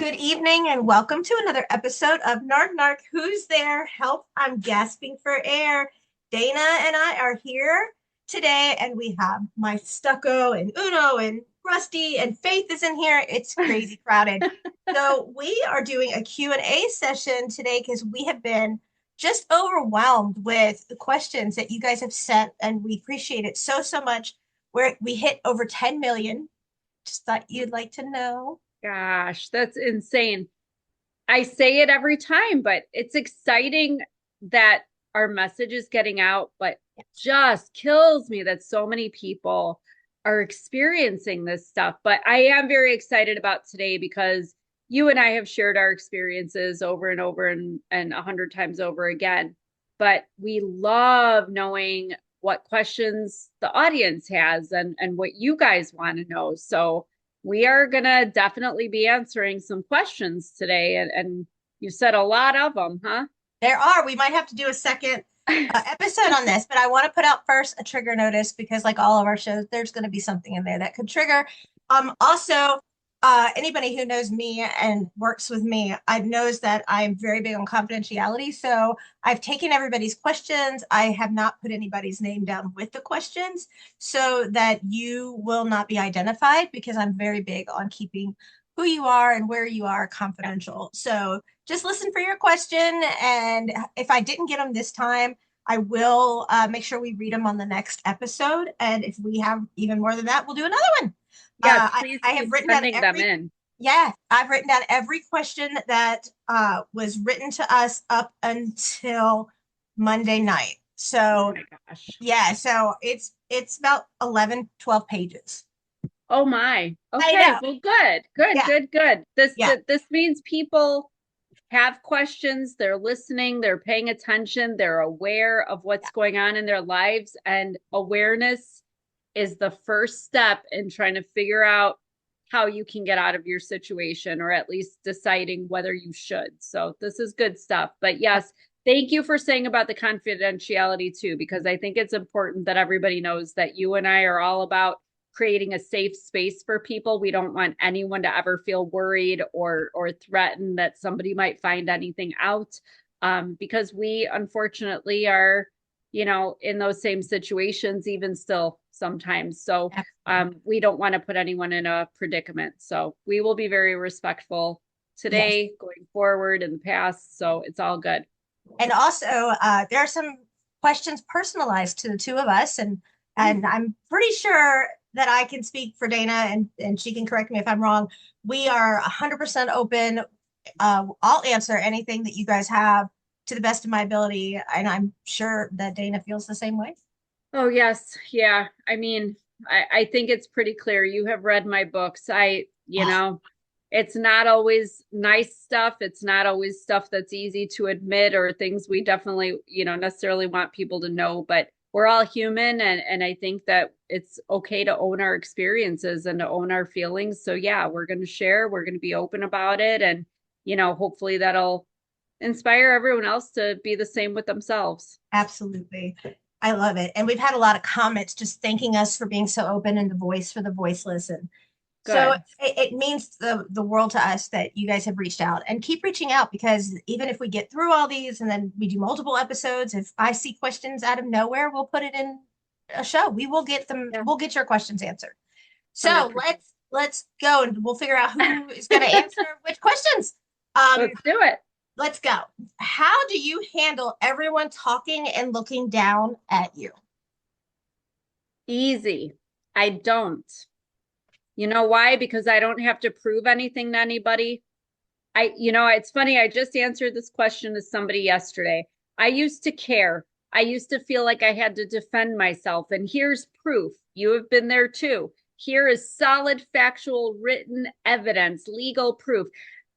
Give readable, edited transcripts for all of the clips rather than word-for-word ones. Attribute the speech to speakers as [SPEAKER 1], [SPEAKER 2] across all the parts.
[SPEAKER 1] Good evening and welcome to another episode of Narc Narc. Who's there? Help, I'm gasping for air. Dana and I are here today and we have my Stucco and Uno and Rusty and Faith is in here. It's crazy crowded. So we are doing a Q&A session today because we have been just overwhelmed with the questions that you guys have sent and we appreciate it so much. We hit over 10 million. Just thought you'd like to know.
[SPEAKER 2] Gosh, that's insane. I say it every time, but it's exciting that our message is getting out, but just kills me that so many people are experiencing this stuff. But I am very excited about today because you and I have shared our experiences over and over and 100 times over again. But we love knowing what questions the audience has and what you guys want to know. So we are going to definitely be answering some questions today. And you said a lot of them, huh?
[SPEAKER 1] There are. We might have to do a second episode on this, but I want to put out first a trigger notice because, like all of our shows, there's going to be something in there that could trigger. Also, anybody who knows me and works with me, I knows that I'm very big on confidentiality. So I've taken everybody's questions. I have not put anybody's name down with the questions so that you will not be identified because I'm very big on keeping who you are and where you are confidential. So just listen for your question. And if I didn't get them this time, I will make sure we read them on the next episode. And if we have even more than that, we'll do another one.
[SPEAKER 2] Yes, please
[SPEAKER 1] I have
[SPEAKER 2] keep
[SPEAKER 1] written down
[SPEAKER 2] sending them in.
[SPEAKER 1] yeah, I've written down every question that was written to us up until Monday night.
[SPEAKER 2] Oh
[SPEAKER 1] So
[SPEAKER 2] my gosh.
[SPEAKER 1] yeah, so it's about 11, 12 pages.
[SPEAKER 2] Oh my.
[SPEAKER 1] I
[SPEAKER 2] Okay.
[SPEAKER 1] know.
[SPEAKER 2] Well, good, good,
[SPEAKER 1] Yeah,
[SPEAKER 2] good, good. This
[SPEAKER 1] yeah,
[SPEAKER 2] this means people have questions, they're listening, they're paying attention, they're aware of
[SPEAKER 1] yeah,
[SPEAKER 2] what's going on in their lives, and awareness is the first step in trying to figure out how you can get out of your situation or at least deciding whether you should. So this is good stuff. But yes, thank you for saying about the confidentiality too, because I think it's important that everybody knows that you and I are all about creating a safe space for people. We don't want anyone to ever feel worried or threatened that somebody might find anything out, because we unfortunately are, in those same situations even still sometimes. So
[SPEAKER 1] absolutely.
[SPEAKER 2] we don't want to put anyone in a predicament. So we will be very respectful
[SPEAKER 1] Yes.
[SPEAKER 2] today, going forward, in the past. So it's all good.
[SPEAKER 1] And also, there are some questions personalized to the two of us, and I'm pretty sure that I can speak for Dana, and she can correct me if I'm wrong. We are 100% open. I'll answer anything that you guys have to the best of my ability, and I'm sure that Dana feels the same way.
[SPEAKER 2] Oh, yes. Yeah. I mean, I think it's pretty clear. You have read my books.
[SPEAKER 1] Oh,
[SPEAKER 2] It's not always nice stuff. It's not always stuff that's easy to admit or things we definitely, necessarily want people to know, but we're all human. And I think that it's okay to own our experiences and to own our feelings. So yeah, we're going to share, we're going to be open about it. And, hopefully that'll inspire everyone else to be the same with themselves.
[SPEAKER 1] absolutely. I love it. And we've had a lot of comments just thanking us for being so open and the voice for the voiceless. And so
[SPEAKER 2] Good.
[SPEAKER 1] it means the world to us that you guys have reached out and keep reaching out because even if we get through all these and then we do multiple episodes, if I see questions out of nowhere, we'll put it in a show. We will get them,
[SPEAKER 2] Yeah.
[SPEAKER 1] we'll get your questions answered. So
[SPEAKER 2] 100%.
[SPEAKER 1] let's go and we'll figure out who is going to answer which questions. Um,
[SPEAKER 2] Let's do it.
[SPEAKER 1] let's go. How do you handle everyone talking and looking down at you?
[SPEAKER 2] Easy. I don't. You know why? Because I don't have to prove anything to anybody. It's funny. I just answered this question to somebody yesterday. I used to care. I used to feel like I had to defend myself. And here's proof. You have been there too. Here is solid, factual, written evidence, legal proof.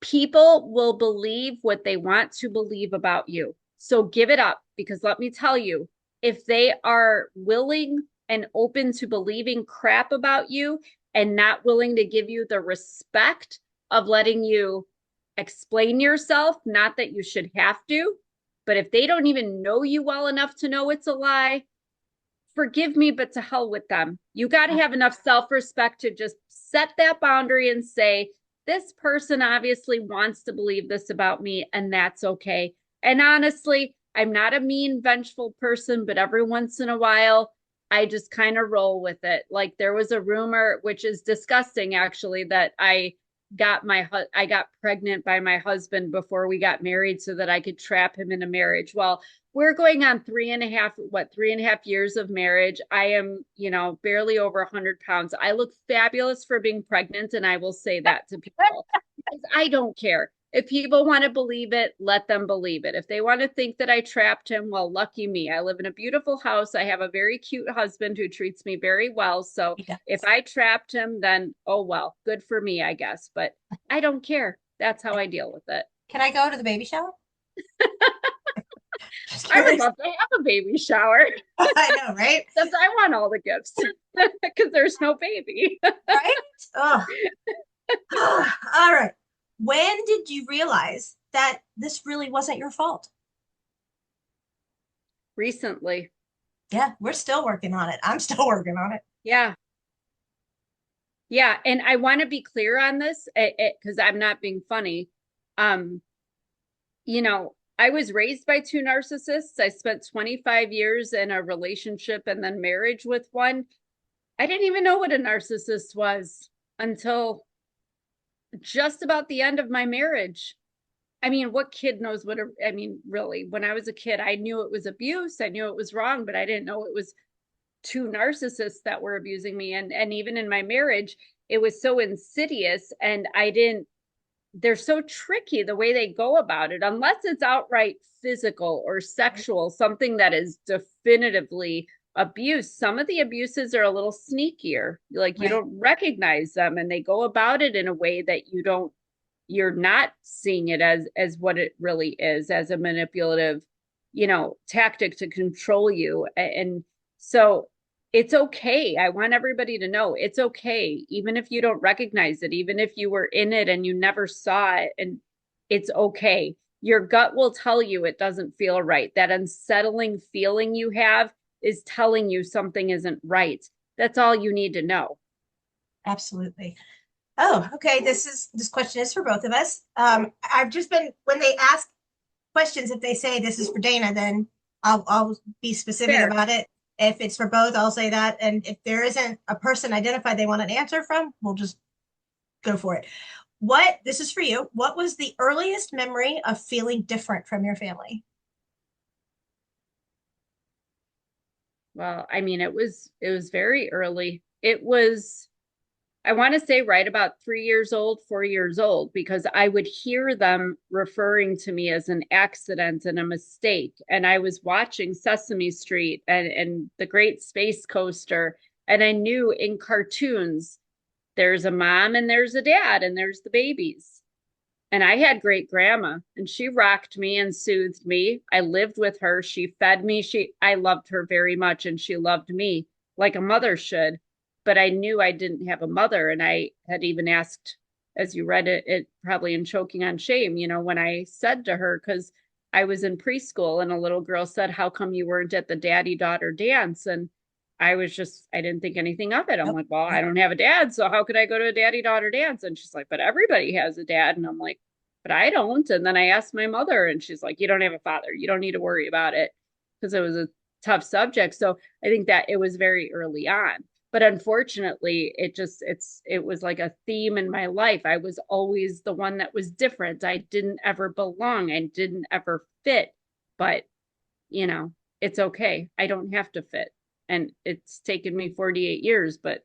[SPEAKER 2] People will believe what they want to believe about you. So give it up because let me tell you, if they are willing and open to believing crap about you and not willing to give you the respect of letting you explain yourself, not that you should have to, but if they don't even know you well enough to know it's a lie, forgive me, but to hell with them. You got to have enough self respect to just set that boundary and say, this person obviously wants to believe this about me, and that's okay. And honestly, I'm not a mean, vengeful person, but every once in a while, I just kind of roll with it. Like there was a rumor, which is disgusting actually, that I got pregnant by my husband before we got married so that I could trap him in a marriage. Well, we're going on 3.5 years of marriage. I am, barely over 100 pounds. I look fabulous for being pregnant, and I will say that to people because I don't care. If people want to believe it, let them believe it. If they want to think that I trapped him, well, lucky me. I live in a beautiful house. I have a very cute husband who treats me very well. So
[SPEAKER 1] He does.
[SPEAKER 2] if I trapped him, then oh well, good for me, I guess. But I don't care. That's how I deal with it.
[SPEAKER 1] Can I go to the baby shower? Just
[SPEAKER 2] I would
[SPEAKER 1] curious.
[SPEAKER 2] love to have a baby shower,
[SPEAKER 1] I know, right?
[SPEAKER 2] except I want all the gifts because there's no baby.
[SPEAKER 1] Right? Oh. All right. When did you realize that this really wasn't your fault?
[SPEAKER 2] Recently.
[SPEAKER 1] Yeah, we're still working on it. I'm still working on it.
[SPEAKER 2] Yeah. Yeah. And I want to be clear on this because I'm not being funny. Um, I was raised by two narcissists. I spent 25 years in a relationship and then marriage with one. I didn't even know what a narcissist was until just about the end of my marriage. I mean, what kid knows I mean, really, when I was a kid, I knew it was abuse. I knew it was wrong, but I didn't know it was two narcissists that were abusing me. And even in my marriage, it was so insidious and they're so tricky the way they go about it, unless it's outright physical or sexual, something that is definitively abuse. Some of the abuses are a little sneakier, like you
[SPEAKER 1] Right.
[SPEAKER 2] don't recognize them and they go about it in a way that you're not seeing it as what it really is, as a manipulative, tactic to control you. And so it's okay. I want everybody to know it's okay, even if you don't recognize it, even if you were in it and you never saw it, and it's okay. Your gut will tell you it doesn't feel right. That unsettling feeling you have is telling you something isn't right. That's all you need to know.
[SPEAKER 1] Absolutely. Oh, okay. This question is for both of us. I've just been when they ask questions, if they say this is for Dana, then I'll be specific
[SPEAKER 2] Fair.
[SPEAKER 1] about it. If it's for both, I'll say that. And if there isn't a person identified they want an answer from, we'll just go for it. This is for you. What was the earliest memory of feeling different from your family?
[SPEAKER 2] Well, I mean, it was very early. It was, I want to say right about 3 years old, 4 years old, because I would hear them referring to me as an accident and a mistake. And I was watching Sesame Street and the Great Space Coaster. And I knew in cartoons, there's a mom and there's a dad and there's the babies. And I had great grandma and she rocked me and soothed me. I lived with her. She fed me. I loved her very much and she loved me like a mother should. But I knew I didn't have a mother. And I had even asked, as you read it probably in Choking on Shame, when I said to her, because I was in preschool and a little girl said, how come you weren't at the daddy daughter dance? And I didn't think anything of it. I'm
[SPEAKER 1] Nope.
[SPEAKER 2] like, well, I
[SPEAKER 1] Nope.
[SPEAKER 2] don't have a dad. So how could I go to a daddy daughter dance? And she's like, but everybody has a dad. And I'm like, but I don't. And then I asked my mother, and she's like, you don't have a father. You don't need to worry about it, because it was a tough subject. So I think that it was very early on. But unfortunately, it was like a theme in my life. I was always the one that was different. I didn't ever belong. I didn't ever fit. But, you know, it's okay. I don't have to fit. And it's taken me 48 years, but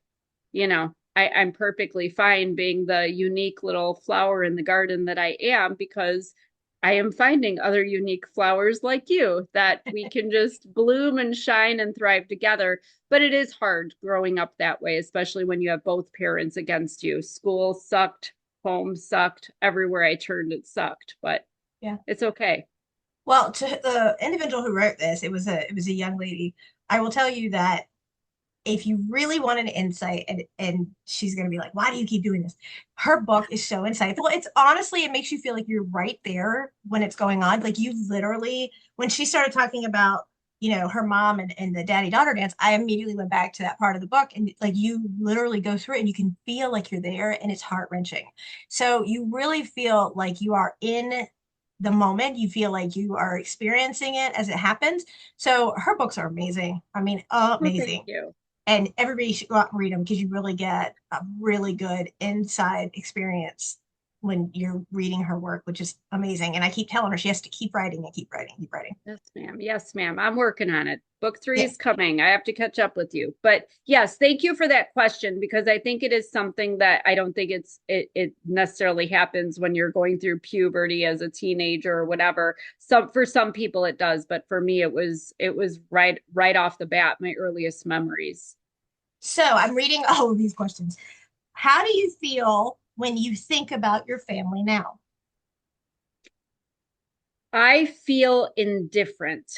[SPEAKER 2] I'm perfectly fine being the unique little flower in the garden that I am, because I am finding other unique flowers like you that we can just bloom and shine and thrive together. But it is hard growing up that way, especially when you have both parents against you. School sucked, home sucked, everywhere I turned, it sucked, but
[SPEAKER 1] Yeah.
[SPEAKER 2] it's okay.
[SPEAKER 1] Well, to the individual who wrote this, it was a young lady. I will tell you that if you really want an insight, and she's going to be like, why do you keep doing this? Her book is so insightful. It's honestly, it makes you feel like you're right there when it's going on. Like you literally, when she started talking about her mom and the daddy daughter dance, I immediately went back to that part of the book. And like you literally go through it and you can feel like you're there and it's heart wrenching. So you really feel like you are in the moment. You feel like you are experiencing it as it happens. So her books are amazing. I mean,
[SPEAKER 2] Well, thank
[SPEAKER 1] amazing.
[SPEAKER 2] you.
[SPEAKER 1] And everybody should go out and read them because you really get a really good inside experience when you're reading her work, which is amazing. And I keep telling her she has to keep writing and keep writing, keep writing.
[SPEAKER 2] Yes, ma'am. Yes, ma'am. I'm working on it. Book three
[SPEAKER 1] Yeah.
[SPEAKER 2] is coming. I have to catch up with you. But yes, thank you for that question because I think it is something that I don't think it necessarily happens when you're going through puberty as a teenager or whatever. For some people it does, but for me it was right off the bat my earliest memories.
[SPEAKER 1] So I'm reading all of these questions. How do you feel when you think about your family now?
[SPEAKER 2] I feel indifferent,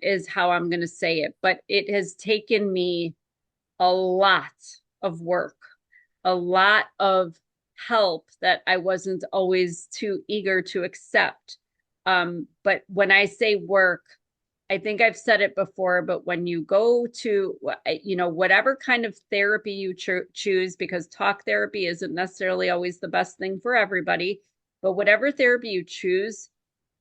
[SPEAKER 2] is how I'm going to say it, but it has taken me a lot of work, a lot of help that I wasn't always too eager to accept. But when I say work, I think I've said it before, but when you go to, whatever kind of therapy you choose, because talk therapy isn't necessarily always the best thing for everybody, but whatever therapy you choose,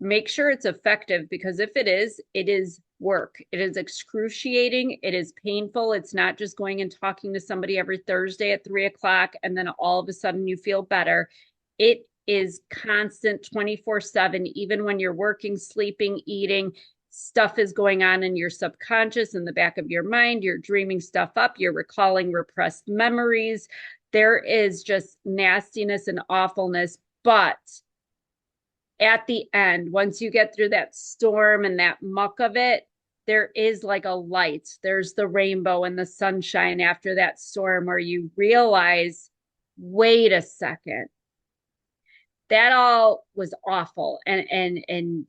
[SPEAKER 2] make sure it's effective because if it is work. It is excruciating. It is painful. It's not just going and talking to somebody every Thursday at 3 o'clock and then all of a sudden you feel better. It is constant 24/7, even when you're working, sleeping, eating. Stuff is going on in your subconscious, in the back of your mind. You're dreaming stuff up. You're recalling repressed memories. There is just nastiness and awfulness. But at the end, once you get through that storm and that muck of it, there is like a light. There's the rainbow and the sunshine after that storm where you realize, wait a second, that all was awful and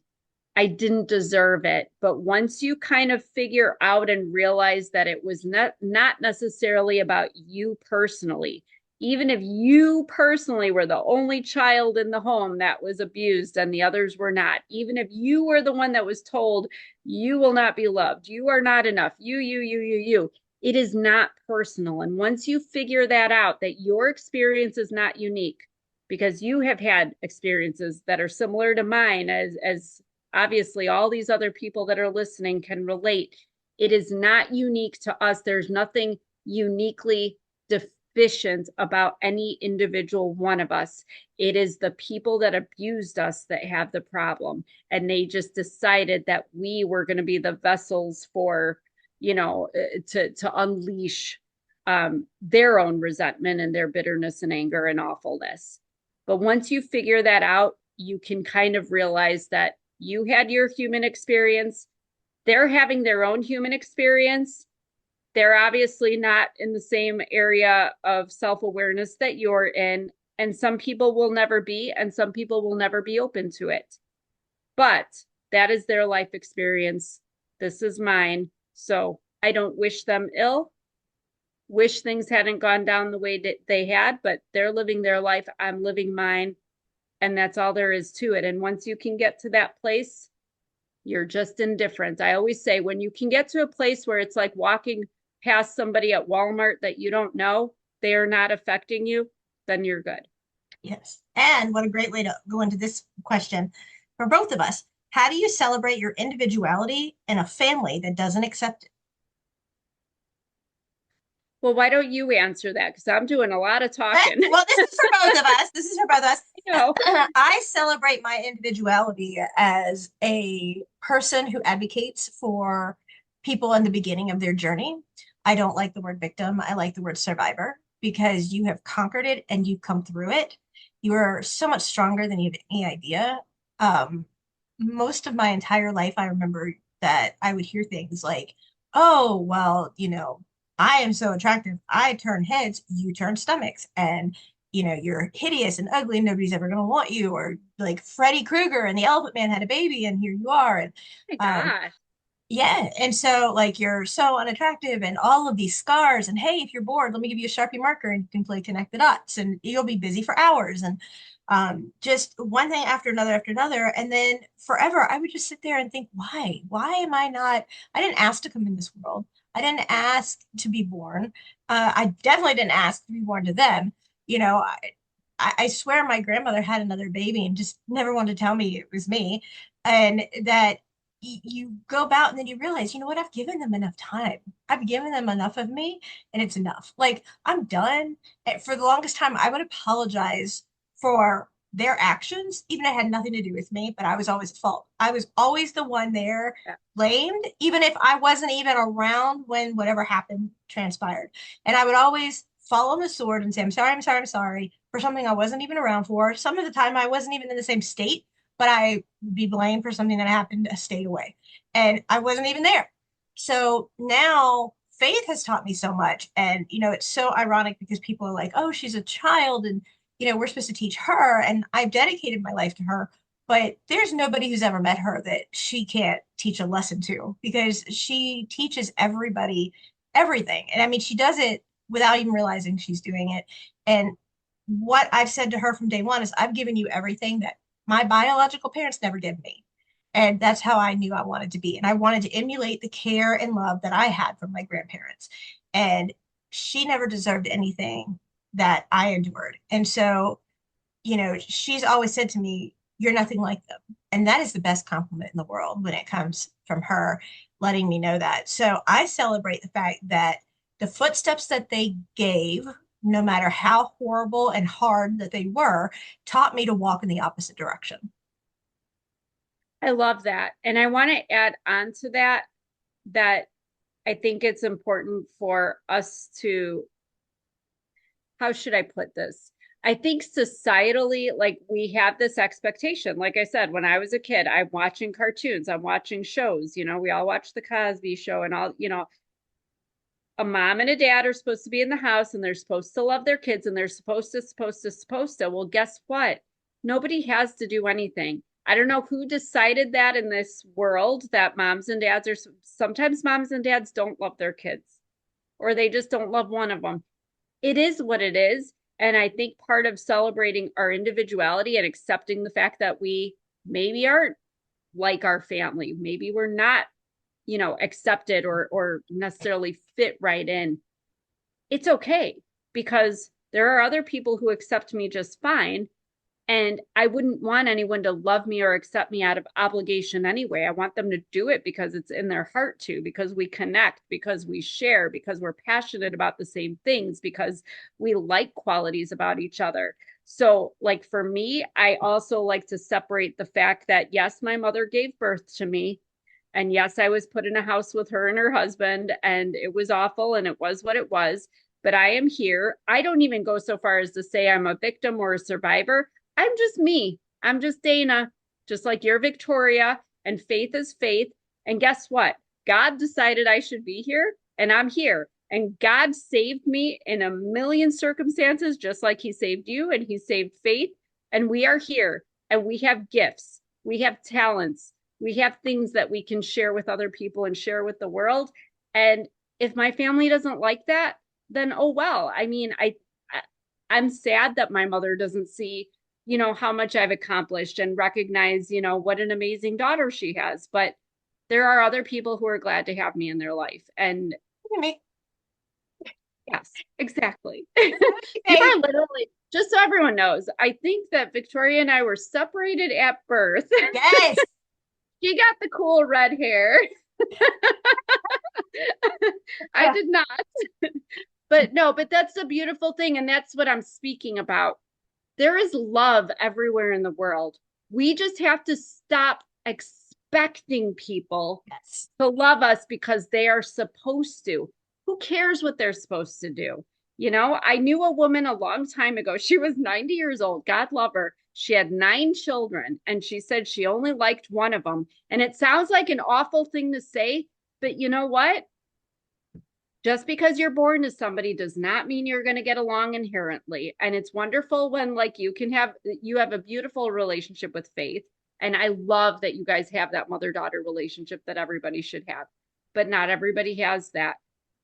[SPEAKER 2] I didn't deserve it. But once you kind of figure out and realize that it was not necessarily about you personally, even if you personally were the only child in the home that was abused and the others were not, even if you were the one that was told you will not be loved, you are not enough, you, it is not personal. And once you figure that out, that your experience is not unique because you have had experiences that are similar to mine as obviously all these other people that are listening can relate. It is not unique to us. There's nothing uniquely deficient about any individual one of us. It is the people that abused us that have the problem. And they just decided that we were going to be the vessels for, to unleash their own resentment and their bitterness and anger and awfulness. But once you figure that out, you can kind of realize that you had your human experience. They're having their own human experience. They're obviously not in the same area of self-awareness that you're in. And some people will never be, and some people will never be open to it. But that is their life experience. This is mine. So I don't wish them ill, wish things hadn't gone down the way that they had, but they're living their life. I'm living mine. And that's all there is to it. And once you can get to that place, you're just indifferent. I always say when you can get to a place where it's like walking past somebody at Walmart that you don't know, they are not affecting you, then you're good.
[SPEAKER 1] Yes. And what a great way to go into this question for both of us. How do you celebrate your individuality in a family that doesn't accept it?
[SPEAKER 2] Well, why don't you answer that? Because I'm doing a lot of talking.
[SPEAKER 1] Well, this is for both of us. This is for both of us.
[SPEAKER 2] You know,
[SPEAKER 1] I celebrate my individuality as a person who advocates for people in the beginning of their journey. I don't like the word victim. I like the word survivor because you have conquered it and you've come through it. You are so much stronger than you have any idea. Um, Most of my entire life, I remember that I would hear things like, oh, well, I am so attractive. I turn heads, you turn stomachs. And, you're hideous and ugly and nobody's ever going to want you. Or like Freddy Krueger and the Elephant Man had a baby and here you are. And
[SPEAKER 2] my
[SPEAKER 1] um,
[SPEAKER 2] gosh.
[SPEAKER 1] Yeah. And so, like, you're so unattractive and all of these scars. And hey, if you're bored, let me give you a Sharpie marker and you can play connect the dots and you'll be busy for hours. And just one thing after another after another. And then forever, I would just sit there and think, why? Why am I not? I didn't ask to come in this world. I didn't ask to be born. I definitely didn't ask to be born to them. You know, I swear my grandmother had another baby and just never wanted to tell me it was me. And that you go about and then you realize, you know what, I've given them enough time. I've given them enough of me and it's enough. Like I'm done. And for the longest time, I would apologize for their actions, even if it had nothing to do with me, but I was always at fault. I was always the one there
[SPEAKER 2] Yeah.
[SPEAKER 1] blamed, even if I wasn't even around when whatever happened transpired. And I would always fall on the sword and say, I'm sorry, I'm sorry, I'm sorry for something I wasn't even around for. Some of the time I wasn't even in the same state, but I would be blamed for something that happened a state away. And I wasn't even there. So now faith has taught me so much. And, you know, it's so ironic because people are like, oh, she's a child and, you know, we're supposed to teach her. And I've dedicated my life to her. But there's nobody who's ever met her that she can't teach a lesson to because she teaches everybody everything. And I mean, she does it without even realizing she's doing it. And what I've said to her from day one is I've given you everything that my biological parents never gave me. And that's how I knew I wanted to be. And I wanted to emulate the care and love that I had from my grandparents. And she never deserved anything that I endured. And so, you know, she's always said to me, you're nothing like them. And that is the best compliment in the world when it comes from her letting me know that. So I celebrate the fact that the footsteps that they gave, no matter how horrible and hard that they were, taught me to walk in the opposite direction.
[SPEAKER 2] I love that. And I want to add on to that, that I think it's important for us to, how should I put this? I think societally, like we have this expectation. Like I said, when I was a kid, I'm watching cartoons, I'm watching shows, we all watch the Cosby Show and all, a mom and a dad are supposed to be in the house and they're supposed to love their kids and they're supposed to. Well, guess what? Nobody has to do anything. I don't know who decided that in this world that moms and dads are sometimes moms and dads don't love their kids or they just don't love one of them. It is what it is. And I think part of celebrating our individuality and accepting the fact that we maybe aren't like our family, maybe we're not accepted or necessarily fit right in, it's okay because there are other people who accept me just fine. And I wouldn't want anyone to love me or accept me out of obligation anyway. I want them to do it because it's in their heart to, because we connect, because we share, because we're passionate about the same things, because we like qualities about each other. So, like for me, I also like to separate the fact that, yes, my mother gave birth to me. And yes, I was put in a house with her and her husband, and it was awful and it was what it was. But I am here. I don't even go so far as to say I'm a victim or a survivor. I'm just me. I'm just Dana, just like you're Victoria, and Faith is Faith. And guess what? God decided I should be here, and I'm here. And God saved me in a million circumstances, just like He saved you, and He saved Faith. And we are here, and we have gifts, we have talents, we have things that we can share with other people and share with the world. And if my family doesn't like that, then oh well. I mean, I'm sad that my mother doesn't see how much I've accomplished and recognize what an amazing daughter she has, but there are other people who are glad to have me in their life. And
[SPEAKER 1] Me.
[SPEAKER 2] yes, exactly. You are literally, just so everyone knows, I think that Victoria and I were separated at birth.
[SPEAKER 1] Yes.
[SPEAKER 2] She got the cool red hair. I did not. But no, but that's the beautiful thing. And that's what I'm speaking about. There is love everywhere in the world. We just have to stop expecting people
[SPEAKER 1] Yes.
[SPEAKER 2] to love us because they are supposed to. Who cares what they're supposed to do? I knew a woman a long time ago. She was 90 years old. God love her. She had 9 children, and she said she only liked one of them. And it sounds like an awful thing to say, but you know what? Just because you're born to somebody does not mean you're going to get along inherently. And it's wonderful when like you have a beautiful relationship with Faith. And I love that you guys have that mother-daughter relationship that everybody should have. But not everybody has that.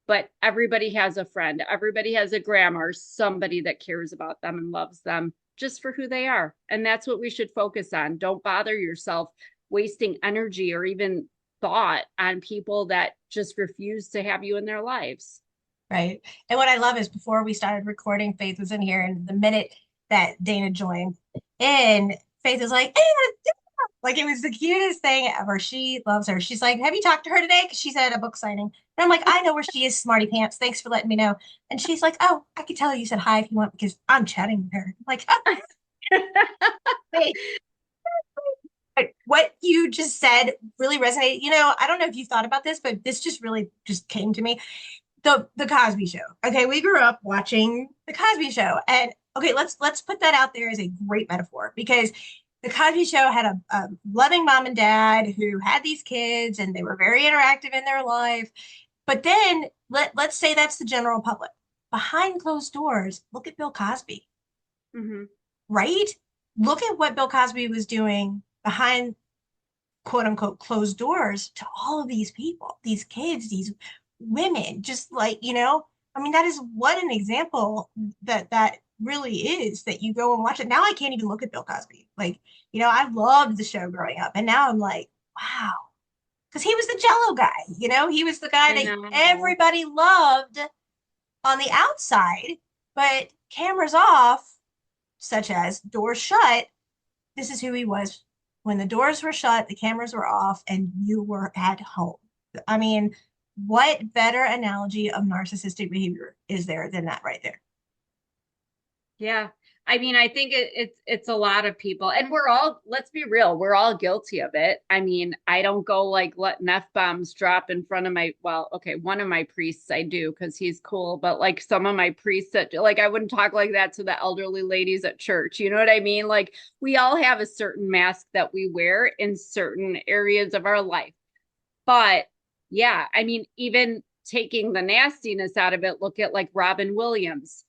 [SPEAKER 2] But everybody has a friend. Everybody has a grandma or somebody that cares about them and loves them just for who they are. And that's what we should focus on. Don't bother yourself wasting energy or even thought on people that just refuse to have you in their lives.
[SPEAKER 1] Right. And what I love is before we started recording, Faith was in here, and the minute that Dana joined in, Faith was like, "Hey, like it was the cutest thing ever. She loves her. She's like, have you talked to her today? Because she's at a book signing. And I'm like, I know where she is, smarty pants. Thanks for letting me know. And she's like, oh, I could tell you said hi if you want because I'm chatting with her. I'm like, oh, wait. What you just said really resonated. You know, I don't know if you thought about this, but this just really just came to me. The Cosby Show. Okay, we grew up watching the Cosby Show, and okay, let's put that out there as a great metaphor because the Cosby Show had a loving mom and dad who had these kids, and they were very interactive in their life. But then let's say that's the general public. Behind closed doors, look at Bill Cosby,
[SPEAKER 2] Mm-hmm.
[SPEAKER 1] right? Look at what Bill Cosby was doing behind quote unquote closed doors to all of these people, these kids, these women, just like, I mean, that is what an example that really is that you go and watch it. Now I can't even look at Bill Cosby. Like, I loved the show growing up. And now I'm like, wow. Because he was the Jello guy, he was the guy
[SPEAKER 2] I
[SPEAKER 1] that
[SPEAKER 2] know.
[SPEAKER 1] everybody loved on the outside, but cameras off, such as doors shut, this is who he was when the doors were shut, the cameras were off, and you were at home. I mean, what better analogy of narcissistic behavior is there than that right there?
[SPEAKER 2] Yeah. I mean, I think it's a lot of people, and we're all, let's be real, we're all guilty of it. I mean, I don't go like letting F-bombs drop in front of my, well, okay, one of my priests I do because he's cool, but like some of my priests that like I wouldn't talk like that to the elderly ladies at church. You know what I mean? Like we all have a certain mask that we wear in certain areas of our life. But yeah, I mean, even taking the nastiness out of it, look at like Robin Williams.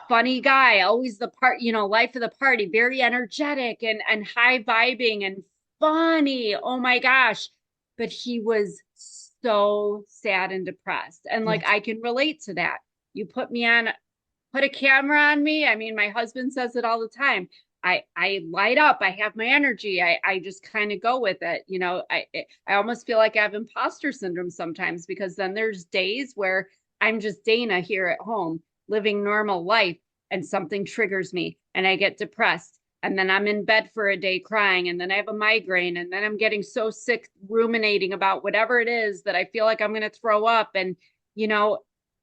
[SPEAKER 2] Funny guy, always the part, life of the party, very energetic and high vibing and funny. Oh my gosh. But he was so sad and depressed. And like
[SPEAKER 1] Yes.
[SPEAKER 2] I can relate to that. You put a camera on me. I mean, my husband says it all the time. I light up. I have my energy. I just kind of go with it. I almost feel like I have imposter syndrome sometimes because then there's days where I'm just Dana here at home living normal life and something triggers me and I get depressed and then I'm in bed for a day crying and then I have a migraine and then I'm getting so sick ruminating about whatever it is that I feel like I'm going to throw up and you know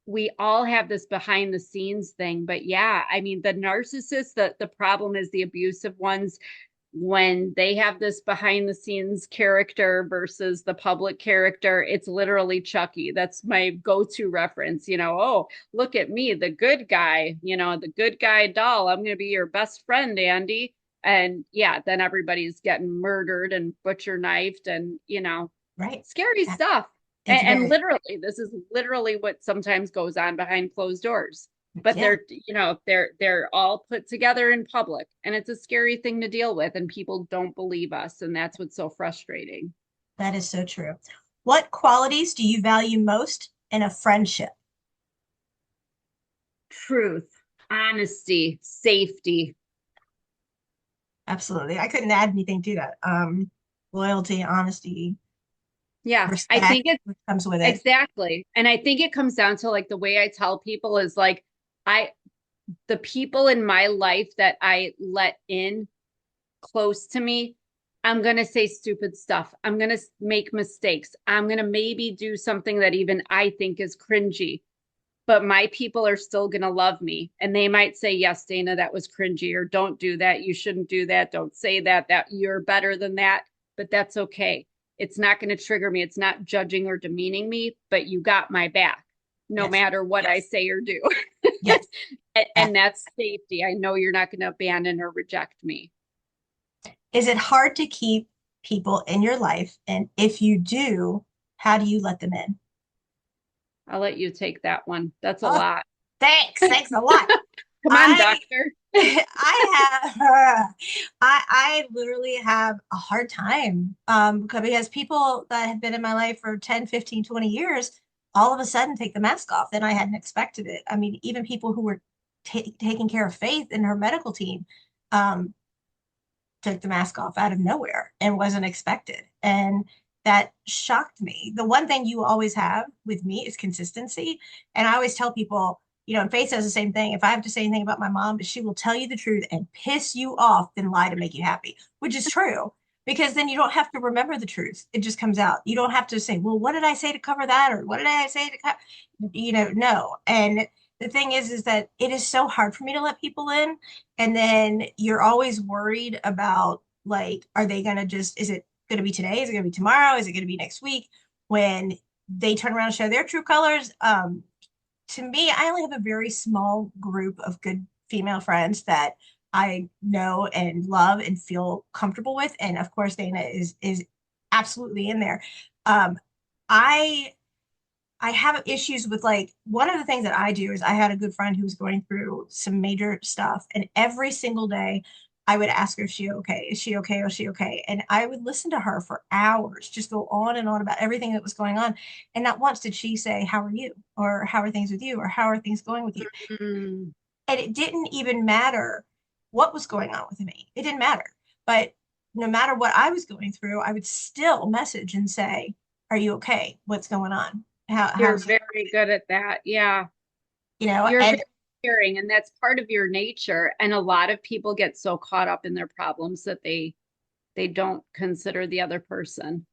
[SPEAKER 2] we all have this behind the scenes thing. But yeah, I mean, the narcissists, the problem is the abusive ones when they have this behind the scenes character versus the public character. It's literally Chucky. That's my go-to reference. Oh, look at me, the good guy, the good guy doll. I'm going to be your best friend, Andy. And yeah, then everybody's getting murdered and butcher knifed and,
[SPEAKER 1] Right.
[SPEAKER 2] scary stuff.
[SPEAKER 1] It's
[SPEAKER 2] And
[SPEAKER 1] very,
[SPEAKER 2] literally, this is literally what sometimes goes on behind closed doors. But
[SPEAKER 1] yeah,
[SPEAKER 2] they're all put together in public, and it's a scary thing to deal with, and people don't believe us, and that's what's so frustrating.
[SPEAKER 1] that is so true. What qualities do you value most in a friendship?
[SPEAKER 2] Truth, honesty, safety.
[SPEAKER 1] Absolutely. I couldn't add anything to that. Loyalty, honesty,
[SPEAKER 2] Yeah, I
[SPEAKER 1] respect,
[SPEAKER 2] think it's
[SPEAKER 1] which comes with it.
[SPEAKER 2] exactly. And I think it comes down to like the way I tell people is like, I, the people in my life that I let in close to me, I'm going to say stupid stuff. I'm going to make mistakes. I'm going to maybe do something that even I think is cringy, but my people are still going to love me. And they might say, yes, Dana, that was cringy, or don't do that. You shouldn't do that. Don't say that, that you're better than that. But that's okay. It's not going to trigger me. It's not judging or demeaning me, but you got my back no
[SPEAKER 1] Yes.
[SPEAKER 2] matter what I say or do.
[SPEAKER 1] Yes. Uh,
[SPEAKER 2] And that's safety. I know you're not going to abandon or reject me.
[SPEAKER 1] Is it hard to keep people in your life? And if you do, how do you let them in?
[SPEAKER 2] I'll let you take that one. That's a
[SPEAKER 1] Oh,
[SPEAKER 2] lot.
[SPEAKER 1] thanks. Thanks a lot.
[SPEAKER 2] Come on,
[SPEAKER 1] I
[SPEAKER 2] doctor.
[SPEAKER 1] I have I literally have a hard time because people that have been in my life for 10, 15, 20 years all of a sudden take the mask off and I hadn't expected it. I mean, even people who were taking care of Faith in her medical team um took the mask off out of nowhere and wasn't expected. And that shocked me. The one thing you always have with me is consistency. And I always tell people, and Faith says the same thing. If I have to say anything about my mom, she will tell you the truth and piss you off than lie to make you happy, which is true. Because then you don't have to remember the truth. It just comes out. You don't have to say, well, what did I say to cover that? Or what did I say to cover? No. And the thing is that it is so hard for me to let people in, and then you're always worried about, like, are they going to just, is it going to be today? Is it going to be tomorrow? Is it going to be next week? When they turn around and show their true colors. To me, I only have a very small group of good female friends that I know and love and feel comfortable with. And of course, Dana is absolutely in there. Um, I I have issues with, like, one of the things that I do is I had a good friend who was going through some major stuff, and every single day I would ask her, is she okay? Is she okay? Is she okay? And I would listen to her for hours, just go on and on about everything that was going on. And not once did she say, how are you? Or how are things with you? Or how are things going with you?
[SPEAKER 2] Mm,
[SPEAKER 1] And it didn't even matter what was going on with me. It didn't matter. But no matter what I was going through, I would still message and say, are you okay? What's going on?
[SPEAKER 2] you're
[SPEAKER 1] How's
[SPEAKER 2] very good at that. Yeah. You're very
[SPEAKER 1] and
[SPEAKER 2] caring, and that's part of your nature. And a lot of people get so caught up in their problems that they don't consider the other person.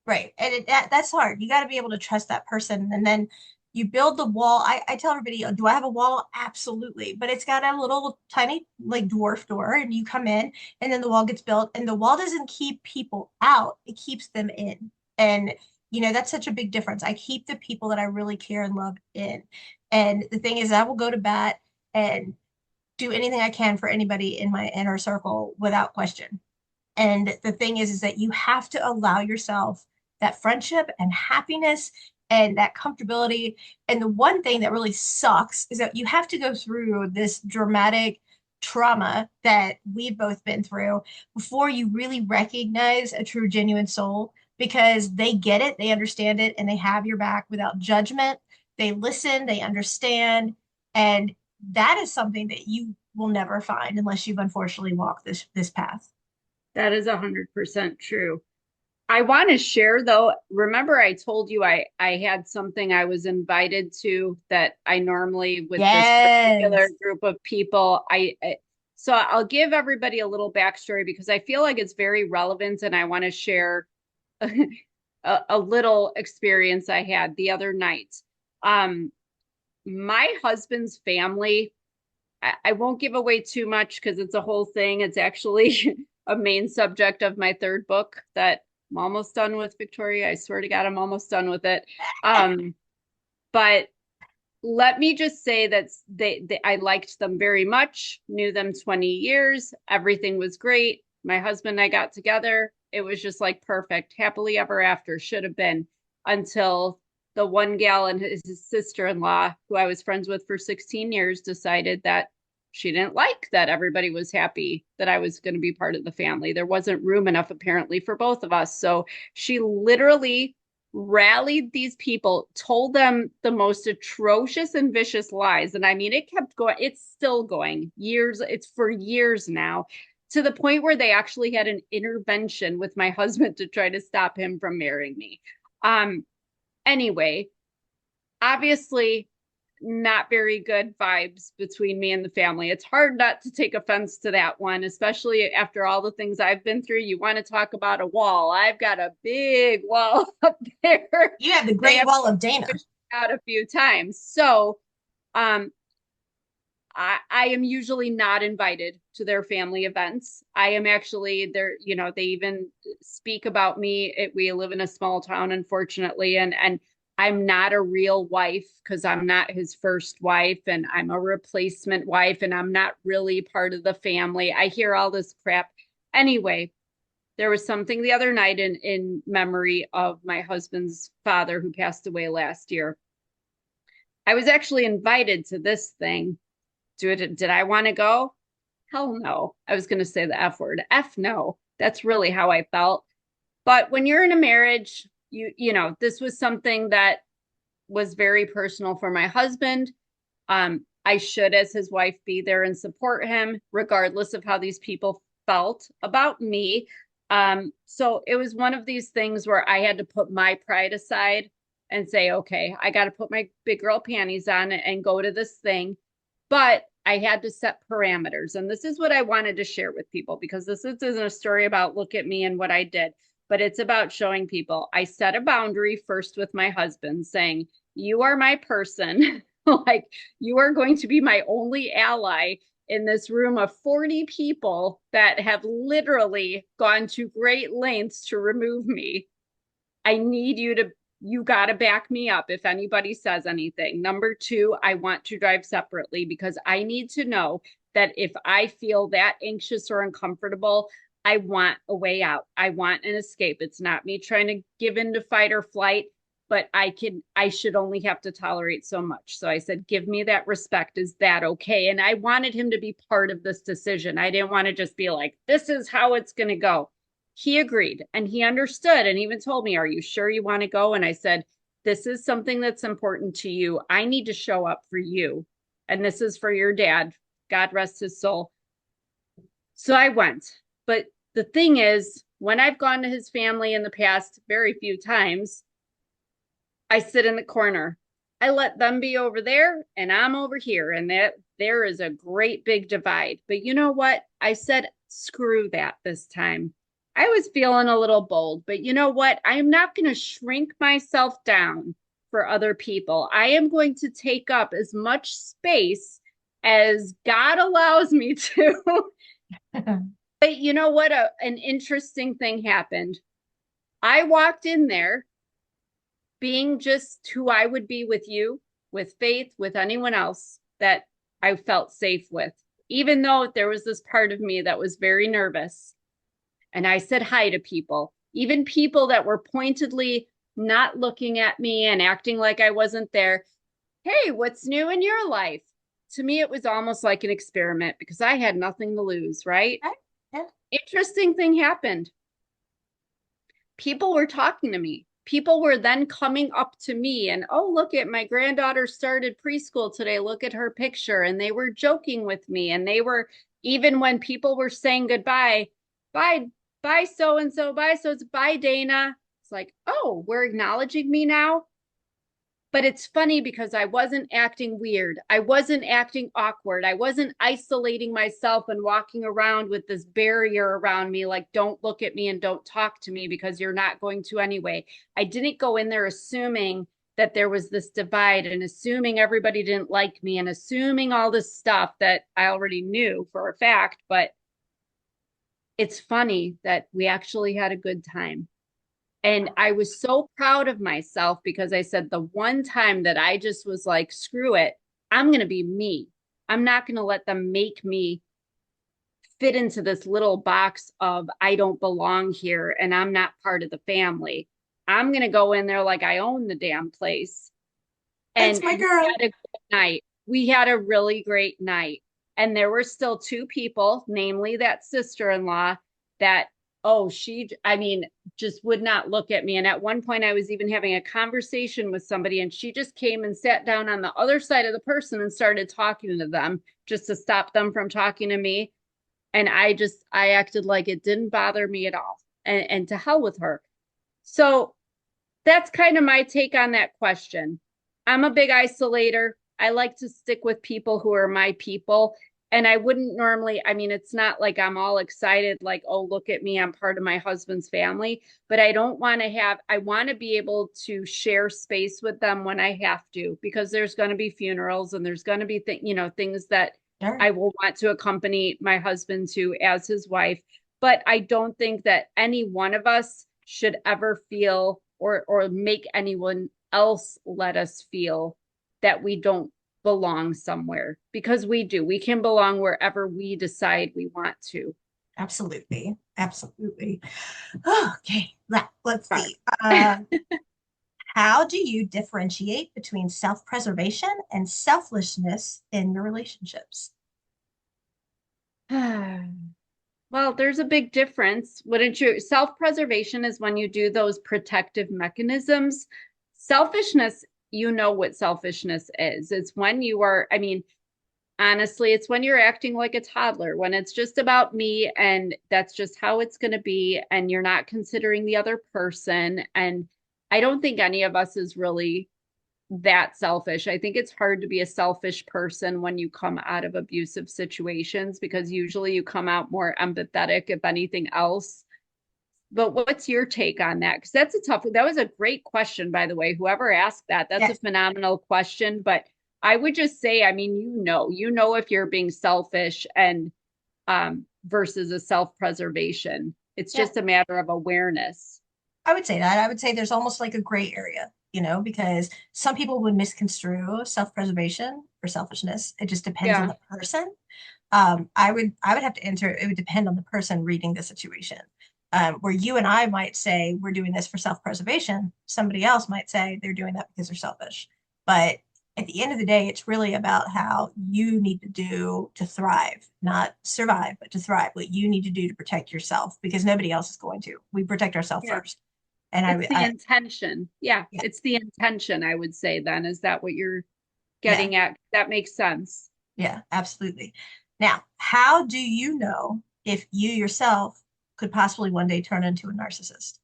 [SPEAKER 1] right. And that's hard. You got to be able to trust that person. And then you build the wall. I tell everybody, do I have a wall? Absolutely. But it's got a little tiny, like, dwarf door, and you come in, and then the wall gets built. And the wall doesn't keep people out, it keeps them in. And, that's such a big difference. I keep the people that I really care and love in. And the thing is, I will go to bat and do anything I can for anybody in my inner circle without question. And the thing is that you have to allow yourself that friendship and happiness and that comfortability. And the one thing that really sucks is that you have to go through this dramatic trauma that we've both been through before you really recognize a true, genuine soul, because they get it, they understand it, and they have your back without judgment. They listen, they understand. And that is something that you will never find unless you've unfortunately walked this path.
[SPEAKER 2] That is 100% true. I want to share though. Remember, I told you I had something I was invited to that I normally with this particular
[SPEAKER 1] Yes.
[SPEAKER 2] group of people. So I'll give everybody a little backstory because I feel like it's very relevant, and I want to share a little experience I had the other night. Um, my husband's family. I won't give away too much because it's a whole thing. It's actually a main subject of my third book that I'm almost done with, Victoria. I swear to God, I'm almost done with it. But let me just say that I liked them very much, knew them 20 years. Everything was great. My husband and I got together. It was just like perfect, happily ever after, should have been, until the one gal and his sister-in-law, who I was friends with for 16 years, decided that she didn't like that everybody was happy that I was going to be part of the family. There wasn't room enough, apparently, for both of us. So she literally rallied these people, told them the most atrocious and vicious lies. And I mean, it kept going. It's still going years. It's for years now, to the point where they actually had an intervention with my husband to try to stop him from marrying me. Anyway, obviously not very good vibes between me and the family. It's hard not to take offense to that one, especially after all the things I've been through. You want to talk about a wall? I've got a big wall up there.
[SPEAKER 1] You have the
[SPEAKER 2] They
[SPEAKER 1] Great
[SPEAKER 2] have
[SPEAKER 1] Wall of Dana.
[SPEAKER 2] pushed out a few times. So, um, I am usually not invited to their family events. I am actually there, they even speak about me. We live in a small town, unfortunately, and I'm not a real wife because I'm not his first wife, and I'm a replacement wife, and I'm not really part of the family. I hear all this crap. Anyway, there was something the other night in memory of my husband's father who passed away last year. I was actually invited to this thing, Did I want to go? Hell no. I was going to say the F word. F no. That's really how I felt. But when you're in a marriage, this was something that was very personal for my husband. I should, as his wife, be there and support him, regardless of how these people felt about me. So it was one of these things where I had to put my pride aside and say, okay, I got to put my big girl panties on and go to this thing. But I had to set parameters. And this is what I wanted to share with people, because this isn't a story about look at me and what I did, but it's about showing people. I set a boundary first with my husband saying, you are my person. Like, you are going to be my only ally in this room of 40 people that have literally gone to great lengths to remove me. I need you got to back me up if anybody says anything. Number two, I want to drive separately because I need to know that if I feel that anxious or uncomfortable, I want a way out. I want an escape. It's not me trying to give in to fight or flight, but I should only have to tolerate so much. So I said, give me that respect. Is that okay? And I wanted him to be part of this decision. I didn't want to just be like, this is how it's going to go. He agreed and he understood and even told me, are you sure you want to go? And I said, this is something that's important to you. I need to show up for you. And this is for your dad. God rest his soul. So I went. But the thing is, when I've gone to his family in the past, very few times, I sit in the corner. I let them be over there and I'm over here. And that there is a great big divide. But you know what? I said, screw that this time. I was feeling a little bold, but you know what? I am not going to shrink myself down for other people. I am going to take up as much space as God allows me to. But you know what? An interesting thing happened. I walked in there being just who I would be with you, with Faith, with anyone else that I felt safe with, even though there was this part of me that was very nervous. And I said hi to people, even people that were pointedly not looking at me and acting like I wasn't there. Hey, what's new in your life? To me, it was almost like an experiment because I had nothing to lose, right?
[SPEAKER 1] Yeah.
[SPEAKER 2] Interesting thing happened. People were talking to me. People were then coming up to me and, oh, look at my granddaughter started preschool today. Look at her picture. And they were joking with me. And they were, even when people were saying goodbye, bye, bye, so and so, bye. So it's bye, Dana. It's like, oh, we're acknowledging me now. But it's funny because I wasn't acting weird. I wasn't acting awkward. I wasn't isolating myself and walking around with this barrier around me, like, don't look at me and don't talk to me because you're not going to anyway. I didn't go in there assuming that there was this divide and assuming everybody didn't like me and assuming all this stuff that I already knew for a fact. But it's funny that we actually had a good time. And I was so proud of myself because I said the one time that I just was like, screw it, I'm going to be me. I'm not going to let them make me fit into this little box of I don't belong here and I'm not part of the family. I'm going to go in there like I own the damn place.
[SPEAKER 1] That's
[SPEAKER 2] And
[SPEAKER 1] my
[SPEAKER 2] we
[SPEAKER 1] girl.
[SPEAKER 2] had a good night. We had a really great night. And there were still two people, namely that sister-in-law, that, oh, I mean, just would not look at me. And at one point, I was even having a conversation with somebody, and she just came and sat down on the other side of the person and started talking to them just to stop them from talking to me. And I acted like it didn't bother me at all. And to hell with her. So that's kind of my take on that question. I'm a big isolator. I like to stick with people who are my people. And I wouldn't normally, I mean, it's not like I'm all excited, like, oh, look at me, I'm part of my husband's family. But I don't want to I want to be able to share space with them when I have to, because there's going to be funerals and there's going to be, things that
[SPEAKER 1] Sure.
[SPEAKER 2] I will want to accompany my husband to as his wife. But I don't think that any one of us should ever feel or make anyone else let us feel that we don't belong somewhere, because we do. We can belong wherever we decide we want to.
[SPEAKER 1] Absolutely. Absolutely. Okay. Let's
[SPEAKER 2] Right.
[SPEAKER 1] see. How do you differentiate between self-preservation and selflessness in your relationships?
[SPEAKER 2] Well, there's a big difference. Wouldn't you? Self-preservation is when you do those protective mechanisms. Selfishness, you know what selfishness is. It's when you are, I mean, honestly, it's when you're acting like a toddler, when it's just about me and that's just how it's going to be, and you're not considering the other person. And I don't think any of us is really that selfish. I think it's hard to be a selfish person when you come out of abusive situations because usually you come out more empathetic, if anything else. But what's your take on that? Because that was a great question, by the way. Whoever asked that, that's a
[SPEAKER 1] Yes.
[SPEAKER 2] phenomenal question. But I would just say, I mean, you know if you're being selfish and versus a self-preservation. It's
[SPEAKER 1] Yeah.
[SPEAKER 2] just a matter of awareness.
[SPEAKER 1] I would say that. I would say there's almost like a gray area, because some people would misconstrue self-preservation or selfishness. It just depends on
[SPEAKER 2] Yeah.
[SPEAKER 1] the person. I would have to answer, it would depend on the person reading the situation. Where you and I might say we're doing this for self-preservation, somebody else might say they're doing that because they're selfish. But at the end of the day, it's really about how you need to do to thrive, not survive, but to thrive, what you need to do to protect yourself because nobody else is going to. We protect ourselves
[SPEAKER 2] Yeah.
[SPEAKER 1] first. And
[SPEAKER 2] It's the
[SPEAKER 1] I
[SPEAKER 2] intention. Yeah,
[SPEAKER 1] yeah,
[SPEAKER 2] it's the intention, I would say then. Is that what you're
[SPEAKER 1] yeah,
[SPEAKER 2] getting at? That makes sense.
[SPEAKER 1] yeah, absolutely. Now, how do you know if you yourself could possibly one day turn into a narcissist?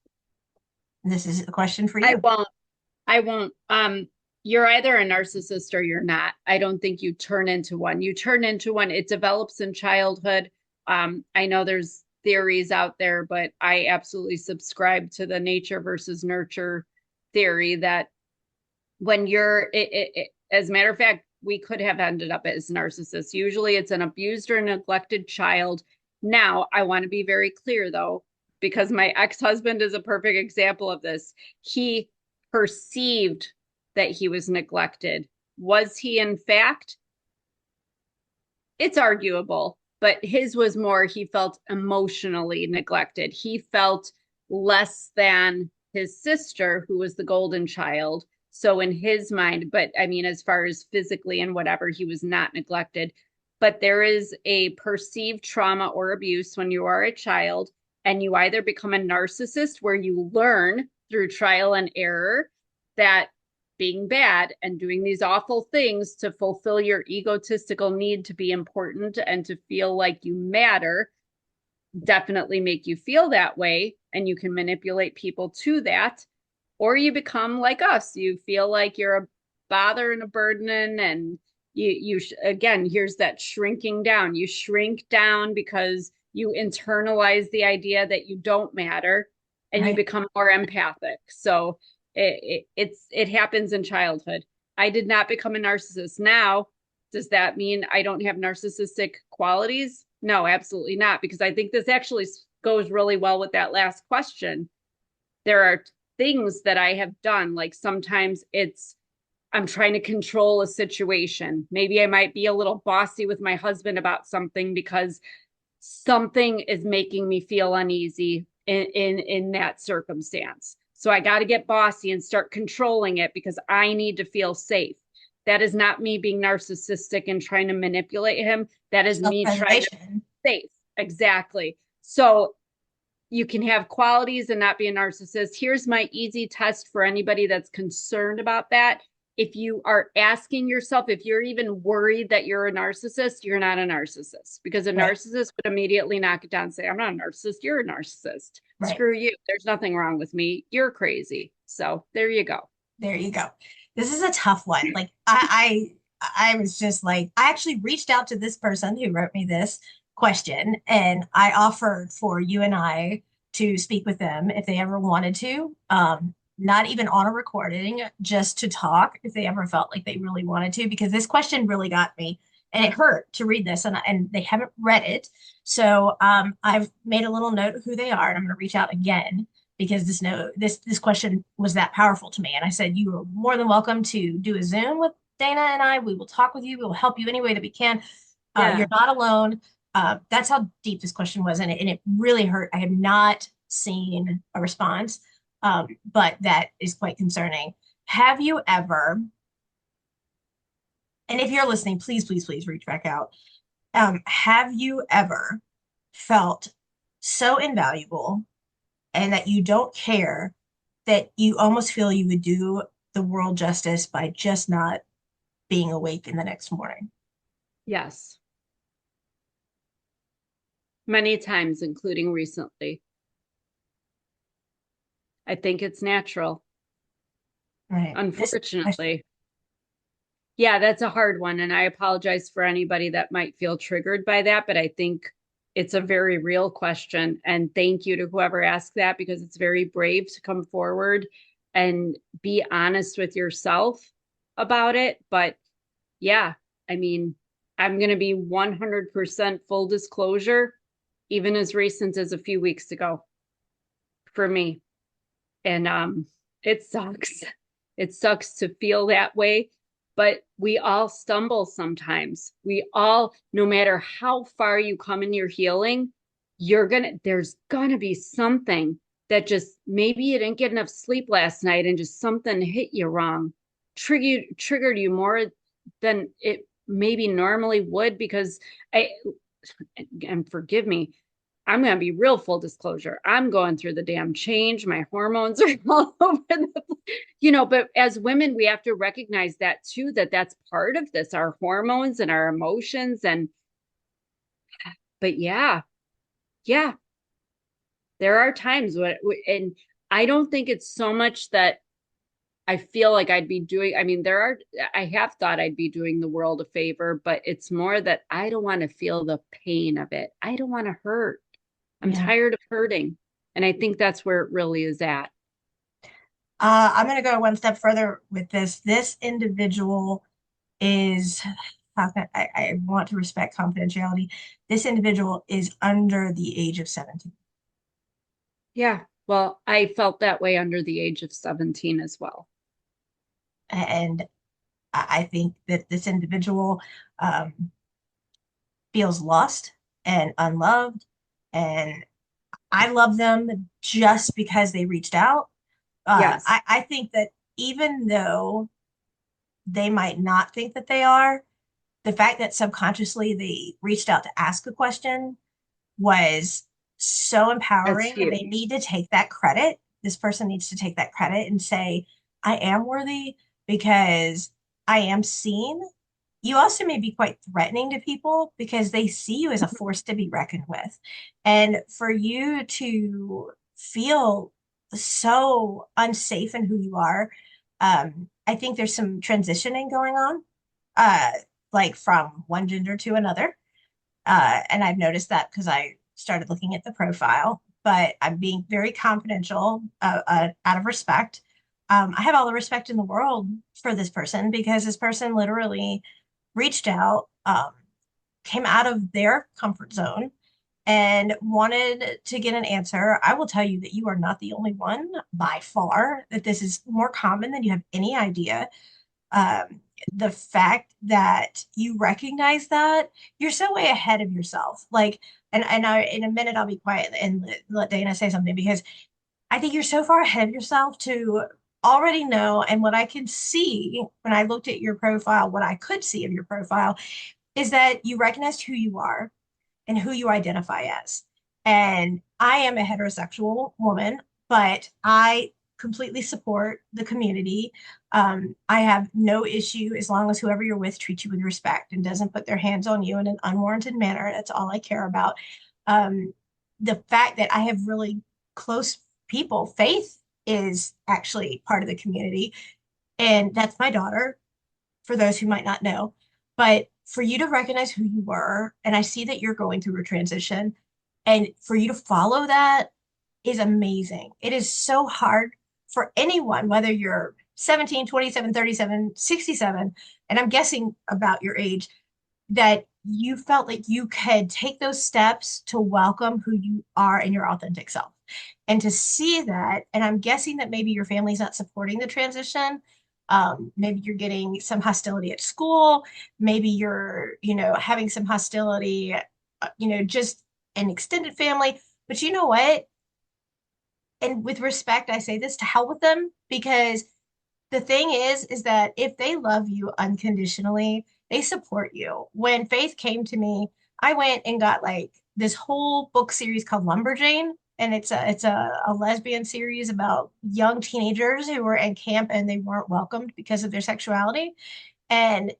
[SPEAKER 1] This is a question for
[SPEAKER 2] I
[SPEAKER 1] you.
[SPEAKER 2] won't. I won't. You're either a narcissist or you're not. I don't think you turn into one. You turn into one. It develops in childhood. I know there's theories out there, but I absolutely subscribe to the nature versus nurture theory that when as a matter of fact, we could have ended up as narcissists. Usually it's an abused or neglected child. Now, I want to be very clear though, because my ex-husband is a perfect example of this. He perceived that he was neglected. Was he in fact? It's arguable, but his was more, he felt emotionally neglected. He felt less than his sister, who was the golden child. So, in his mind, but I mean, as far as physically and whatever, he was not neglected. But there is a perceived trauma or abuse when you are a child, and you either become a narcissist where you learn through trial and error that being bad and doing these awful things to fulfill your egotistical need to be important and to feel like you matter definitely make you feel that way, and you can manipulate people to that. Or you become like us, you feel like you're a bother and a burden, and again, here's that shrinking down. You shrink down because you internalize the idea that you don't matter, and you
[SPEAKER 1] Right.
[SPEAKER 2] become more empathic. So it happens in childhood. I did not become a narcissist. Now, does that mean I don't have narcissistic qualities? No, absolutely not, because I think this actually goes really well with that last question. There are things that I have done, like sometimes I'm trying to control a situation. Maybe I might be a little bossy with my husband about something because something is making me feel uneasy in that circumstance. So I got to get bossy and start controlling it because I need to feel safe. That is not me being narcissistic and trying to manipulate him. That is me trying to
[SPEAKER 1] Self-preservation.
[SPEAKER 2] be safe. Exactly. So you can have qualities and not be a narcissist. Here's my easy test for anybody that's concerned about that. If you are asking yourself, if you're even worried that you're a narcissist, you're not a narcissist, because a
[SPEAKER 1] Right.
[SPEAKER 2] narcissist would immediately knock it down and say, I'm not a narcissist. You're a narcissist.
[SPEAKER 1] Right.
[SPEAKER 2] Screw you. There's nothing wrong with me. You're crazy. So there you go.
[SPEAKER 1] There you go. This is a tough one. Like I was just like, I actually reached out to this person who wrote me this question, and I offered for you and I to speak with them if they ever wanted to. Not even on a recording, just to talk if they ever felt like they really wanted to, because this question really got me and it hurt to read this, and they haven't read it. So I've made a little note of who they are, and I'm going to reach out again because this question was that powerful to me. And I said, you are more than welcome to do a Zoom with Dana and I. We will talk with you. We will help you any way that we can. You're
[SPEAKER 2] Yeah.
[SPEAKER 1] not alone. That's how deep this question was, and it really hurt. I have not seen a response, but that is quite concerning. Have you ever, and if you're listening, please, please, please reach back out. Have you ever felt so invaluable and that you don't care that you almost feel you would do the world justice by just not being awake in the next morning?
[SPEAKER 2] Yes, many times, including recently. I think it's natural,
[SPEAKER 1] Right.
[SPEAKER 2] unfortunately. Yeah, that's a hard one. And I apologize for anybody that might feel triggered by that, but I think it's a very real question. And thank you to whoever asked that because it's very brave to come forward and be honest with yourself about it. But yeah, I mean, I'm going to be 100% full disclosure, even as recent as a few weeks ago for me. And it sucks. It sucks to feel that way, but we all stumble sometimes. We all, no matter how far you come in your healing, there's gonna be something that just maybe you didn't get enough sleep last night and just something hit you wrong, triggered you more than it maybe normally would because I and forgive me, I'm going to be real full disclosure. I'm going through the damn change. My hormones are all over but as women, we have to recognize that too, that that's part of this, our hormones and our emotions. But yeah, there are times when, and I don't think it's so much that I feel like I'd be doing, I mean, I have thought I'd be doing the world a favor, but it's more that I don't want to feel the pain of it. I don't want to hurt. I'm
[SPEAKER 1] Yeah.
[SPEAKER 2] tired of hurting. And I think that's where it really is at.
[SPEAKER 1] I'm going to go one step further with this. This individual is, how can I want to respect confidentiality. This individual is under the age of 17.
[SPEAKER 2] Yeah. Well, I felt that way under the age of 17 as well.
[SPEAKER 1] And I think that this individual um, feels lost and unloved. And I love them just because they reached out.
[SPEAKER 2] Yes.
[SPEAKER 1] I think that even though they might not think that they are, the fact that subconsciously they reached out to ask a question was so
[SPEAKER 2] That's
[SPEAKER 1] empowering. And they
[SPEAKER 2] huge.
[SPEAKER 1] need to take that credit. This person needs to take that credit and say, I am worthy because I am seen. You also may be quite threatening to people because they see you as a force to be reckoned with. And for you to feel so unsafe in who you are, I think there's some transitioning going on, uh, like from one gender to another. And I've noticed that because I started looking at the profile, but I'm being very confidential out of respect. I have all the respect in the world for this person because this person literally reached out, came out of their comfort zone, and wanted to get an answer. I will tell you that you are not the only one by far, that this is more common than you have any idea. um, the fact that you recognize that you're so way ahead of yourself. Like, and in a minute I'll be quiet and let Dana say something because I think you're so far ahead of yourself to already know. And what I can see when I looked at your profile, what I could see of your profile is that you recognized who you are and who you identify as. And I am a heterosexual woman, but I completely support the community. I have no issue as long as whoever you're with treats you with respect and doesn't put their hands on you in an unwarranted manner. That's all I care about. Um, the fact that I have really close people, Faith is actually part of the community, and that's my daughter for those who might not know. But for you to recognize who you were, and I see that you're going through a transition, and for you to follow that is amazing. It is so hard for anyone, whether you're 17, 27, 37, 67, and I'm guessing about your age, that you felt like you could take those steps to welcome who you are in your authentic self. And to see that, and I'm guessing that maybe your family's not supporting the transition. Maybe you're getting some hostility at school. Maybe you're, having some hostility, just an extended family. But you know what? And with respect, I say this, to hell with them, because the thing is that if they love you unconditionally, they support you. When Faith came to me, I went and got like this whole book series called Lumberjane, and it's a lesbian series about young teenagers who were in camp and they weren't welcomed because of their sexuality. And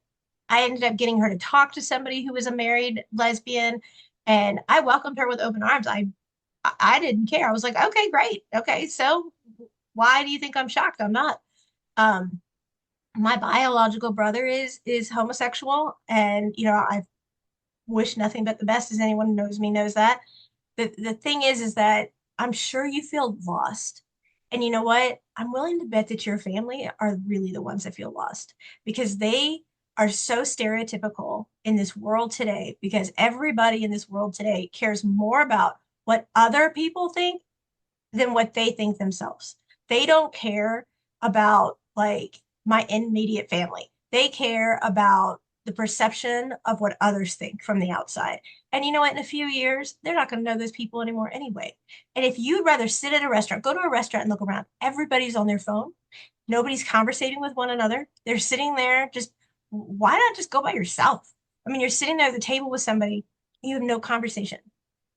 [SPEAKER 1] I ended up getting her to talk to somebody who was a married lesbian, and I welcomed her with open arms. I didn't care. I was like, okay, great. Okay, so why do you think I'm shocked? I'm not. Um, my biological brother is homosexual, and I wish nothing but the best, as anyone who knows me knows that. The thing is that I'm sure you feel lost. And you know what? I'm willing to bet that your family are really the ones that feel lost because they are so stereotypical in this world today because everybody in this world today cares more about what other people think than what they think themselves. They don't care about like my immediate family. They care about the perception of what others think from the outside. And you know what? In a few years, they're not going to know those people anymore anyway. And if you'd rather sit at a restaurant, go to a restaurant and look around, everybody's on their phone. Nobody's conversating with one another. They're sitting there just, why not just go by yourself? I mean, you're sitting there at the table with somebody, you have no conversation.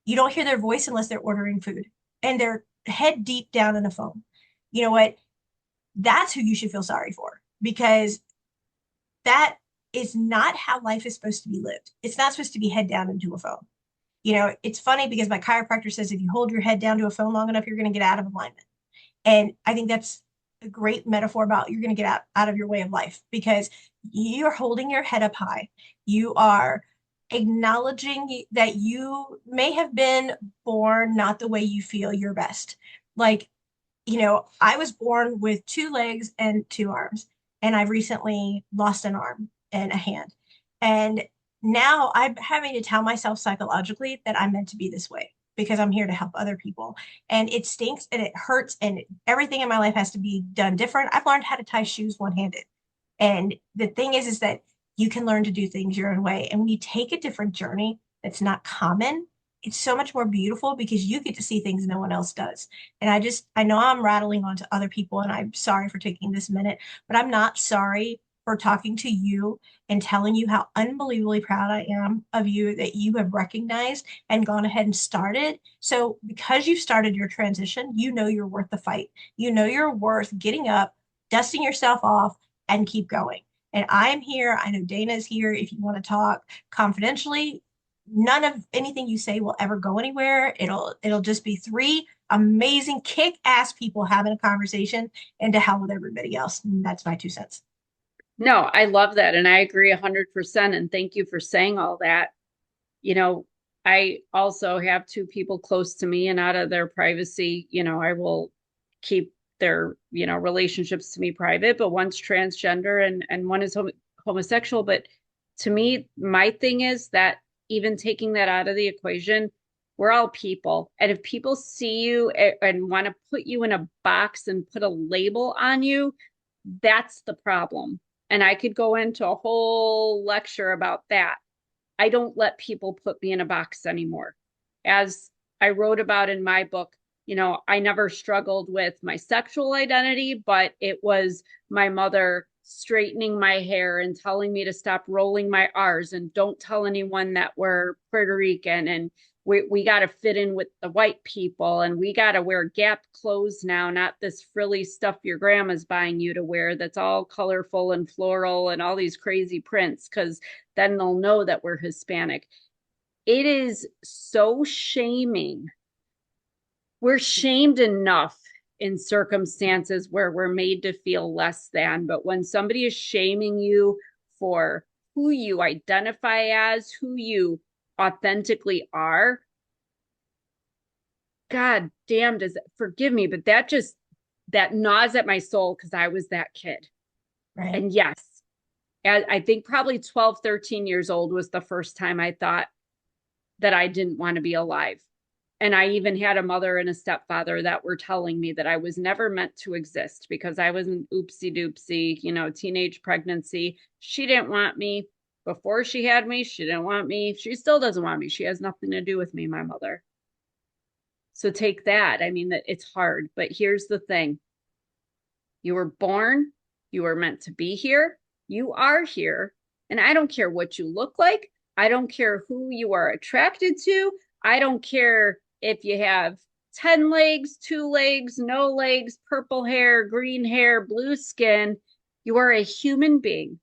[SPEAKER 1] You don't hear their voice unless they're ordering food and they're head deep down in a phone. You know what? That's who you should feel sorry for because that is not how life is supposed to be lived. It's not supposed to be head down into a phone. It's funny because my chiropractor says if you hold your head down to a phone long enough, you're going to get out of alignment. And I think that's a great metaphor about you're going to get out of your way of life because you're holding your head up high. You are acknowledging that you may have been born not the way you feel your best. Like, I was born with two legs and two arms, and I've recently lost an arm and a hand. And now I'm having to tell myself psychologically that I'm meant to be this way because I'm here to help other people. And it stinks and it hurts, and everything in my life has to be done different. I've learned how to tie shoes one-handed. And the thing is that you can learn to do things your own way. And when you take a different journey that's not common, it's so much more beautiful because you get to see things no one else does. And I know I'm rattling on to other people, and I'm sorry for taking this minute, but I'm not sorry for talking to you and telling you how unbelievably proud I am of you that you have recognized and gone ahead and started. So, because you started your transition, you know you're worth the fight. You know you're worth getting up, dusting yourself off, and keep going. And I'm here. I know Dana's here if you want to talk confidentially. None of anything you say will ever go anywhere. It'll just be three amazing kick-ass people having a conversation, and to hell with everybody else. And that's my 2 cents.
[SPEAKER 2] No, I love that. And I agree 100%. And thank you for saying all that. You know, I also have two people close to me and out of their privacy, I will keep their, relationships to me private, but one's transgender and one is homosexual. But to me, my thing is that even taking that out of the equation, we're all people. And if people see you and want to put you in a box and put a label on you, that's the problem. And I could go into a whole lecture about that. I don't let people put me in a box anymore. As I wrote about in my book, I never struggled with my sexual identity, but it was my mother straightening my hair and telling me to stop rolling my R's and don't tell anyone that we're Puerto Rican and we got to fit in with the white people and we got to wear Gap clothes now, not this frilly stuff your grandma's buying you to wear that's all colorful and floral and all these crazy prints because then they'll know that we're Hispanic. It is so shaming. We're shamed enough in circumstances where we're made to feel less than, but when somebody is shaming you for who you identify as, who you authentically are, God damn, does it, forgive me, but that gnaws at my soul because I was that kid.
[SPEAKER 1] Right.
[SPEAKER 2] And yes, I think probably 12, 13 years old was the first time I thought that I didn't want to be alive. And I even had a mother and a stepfather that were telling me that I was never meant to exist because I was an oopsie doopsie, teenage pregnancy. She didn't want me. Before she had me, she didn't want me. She still doesn't want me. She has nothing to do with me, my mother. So take that. I mean, that it's hard, but here's the thing. You were born, You are meant to be here. You are here. And I don't care what you look like. I don't care who you are attracted to. I don't care if you have 10 legs, 2 legs, no legs, purple hair, green hair, blue skin. You are a human being.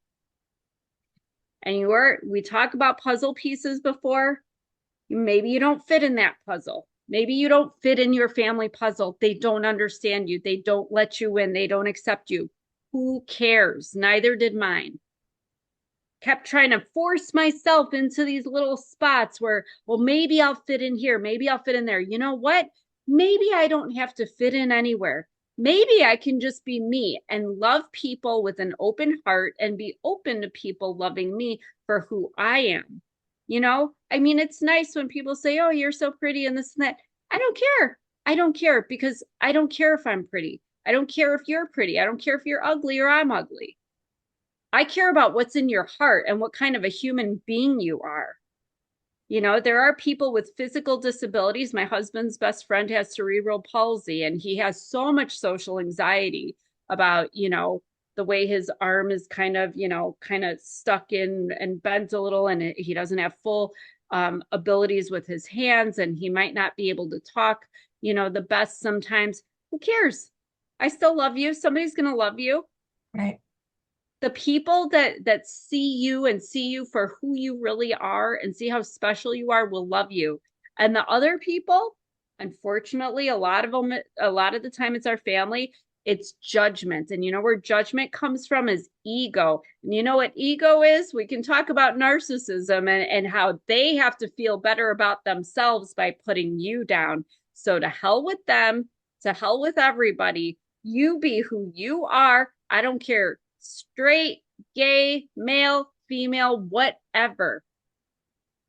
[SPEAKER 2] And we talk about puzzle pieces before. Maybe you don't fit in that puzzle. Maybe you don't fit in your family puzzle. They don't understand you. They don't let you in. They don't accept you. Who cares? Neither did mine. Kept trying to force myself into these little spots where, well, maybe I'll fit in here. Maybe I'll fit in there. You know what? Maybe I don't have to fit in anywhere. Maybe I can just be me and love people with an open heart and be open to people loving me for who I am. I mean, it's nice when people say, oh, you're so pretty and this and that. I don't care. I don't care because I don't care if I'm pretty. I don't care if you're pretty. I don't care if you're ugly or I'm ugly. I care about what's in your heart and what kind of a human being you are. There are people with physical disabilities. My husband's best friend has cerebral palsy, and he has so much social anxiety about, the way his arm is kind of stuck in and bent a little, and he doesn't have full abilities with his hands, and he might not be able to talk, the best sometimes. Who cares? I still love you. Somebody's going to love you.
[SPEAKER 1] Right.
[SPEAKER 2] The people that see you and see you for who you really are and see how special you are will love you. And the other people, unfortunately, a lot of the time it's our family, it's judgment. And where judgment comes from is ego. And you know what ego is? We can talk about narcissism and how they have to feel better about themselves by putting you down. So to hell with them, to hell with everybody. You be who you are. I don't care. Straight, gay, male, female, whatever.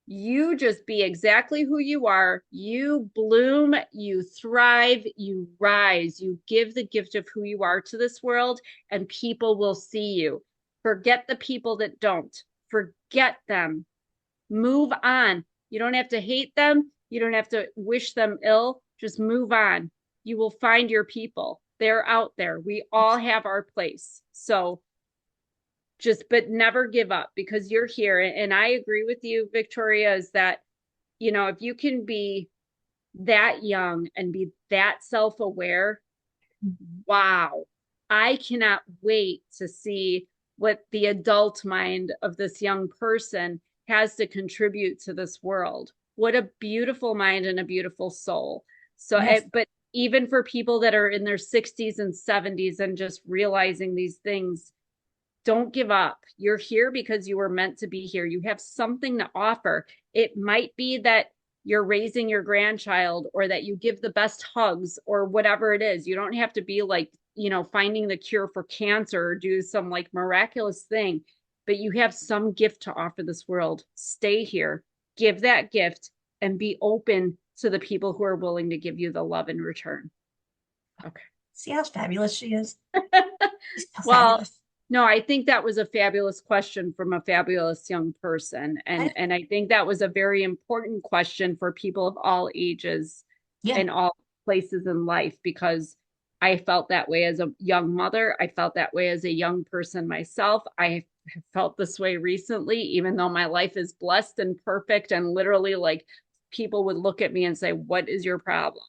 [SPEAKER 2] You just be exactly who you are. You bloom, you thrive, you rise. You give the gift of who you are to this world, and people will see you. Forget the people that don't. Forget them. Move on. You don't have to hate them. You don't have to wish them ill. Just move on. You will find your people. They're out there. We all have our place. So but never give up because you're here. And I agree with you, Victoria, is that, if you can be that young and be that self-aware, wow, I cannot wait to see what the adult mind of this young person has to contribute to this world. What a beautiful mind and a beautiful soul. So,
[SPEAKER 1] Yes.
[SPEAKER 2] but even for people that are in their 60s and 70s and just realizing these things, don't give up. You're here because you were meant to be here. You have something to offer. It might be that you're raising your grandchild or that you give the best hugs or whatever it is. You don't have to be like, finding the cure for cancer or do some like miraculous thing, but you have some gift to offer this world. Stay here, give that gift, and be open to the people who are willing to give you the love in return. Okay.
[SPEAKER 1] See how fabulous she is? She's so
[SPEAKER 2] Well,
[SPEAKER 1] fabulous.
[SPEAKER 2] no, I think that was a fabulous question from a fabulous young person. And I think that was a very important question for people of all ages
[SPEAKER 1] Yeah.
[SPEAKER 2] and all places in life, because I felt that way as a young mother. I felt that way as a young person myself. I have felt this way recently, even though my life is blessed and perfect and literally like people would look at me and say, what is your problem?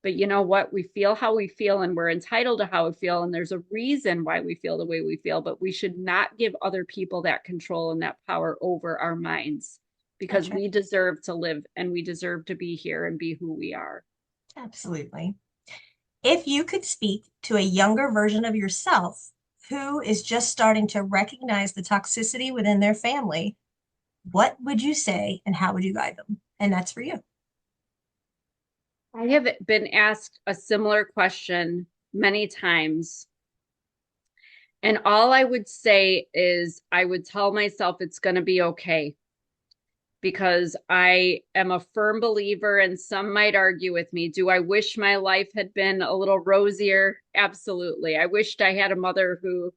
[SPEAKER 2] But you know what? We feel how we feel and we're entitled to how we feel. And there's a reason why we feel the way we feel, but we should not give other people that control and that power over our minds because
[SPEAKER 1] Right.
[SPEAKER 2] we deserve to live and we deserve to be here and be who we are.
[SPEAKER 1] Absolutely. If you could speak to a younger version of yourself who is just starting to recognize the toxicity within their family, what would you say and how would you guide them? And that's for you.
[SPEAKER 2] I have been asked a similar question many times. And all I would say is I would tell myself it's going to be okay, because I am a firm believer, and some might argue with me. Do I wish my life had been a little rosier? Absolutely. I wished I had a mother who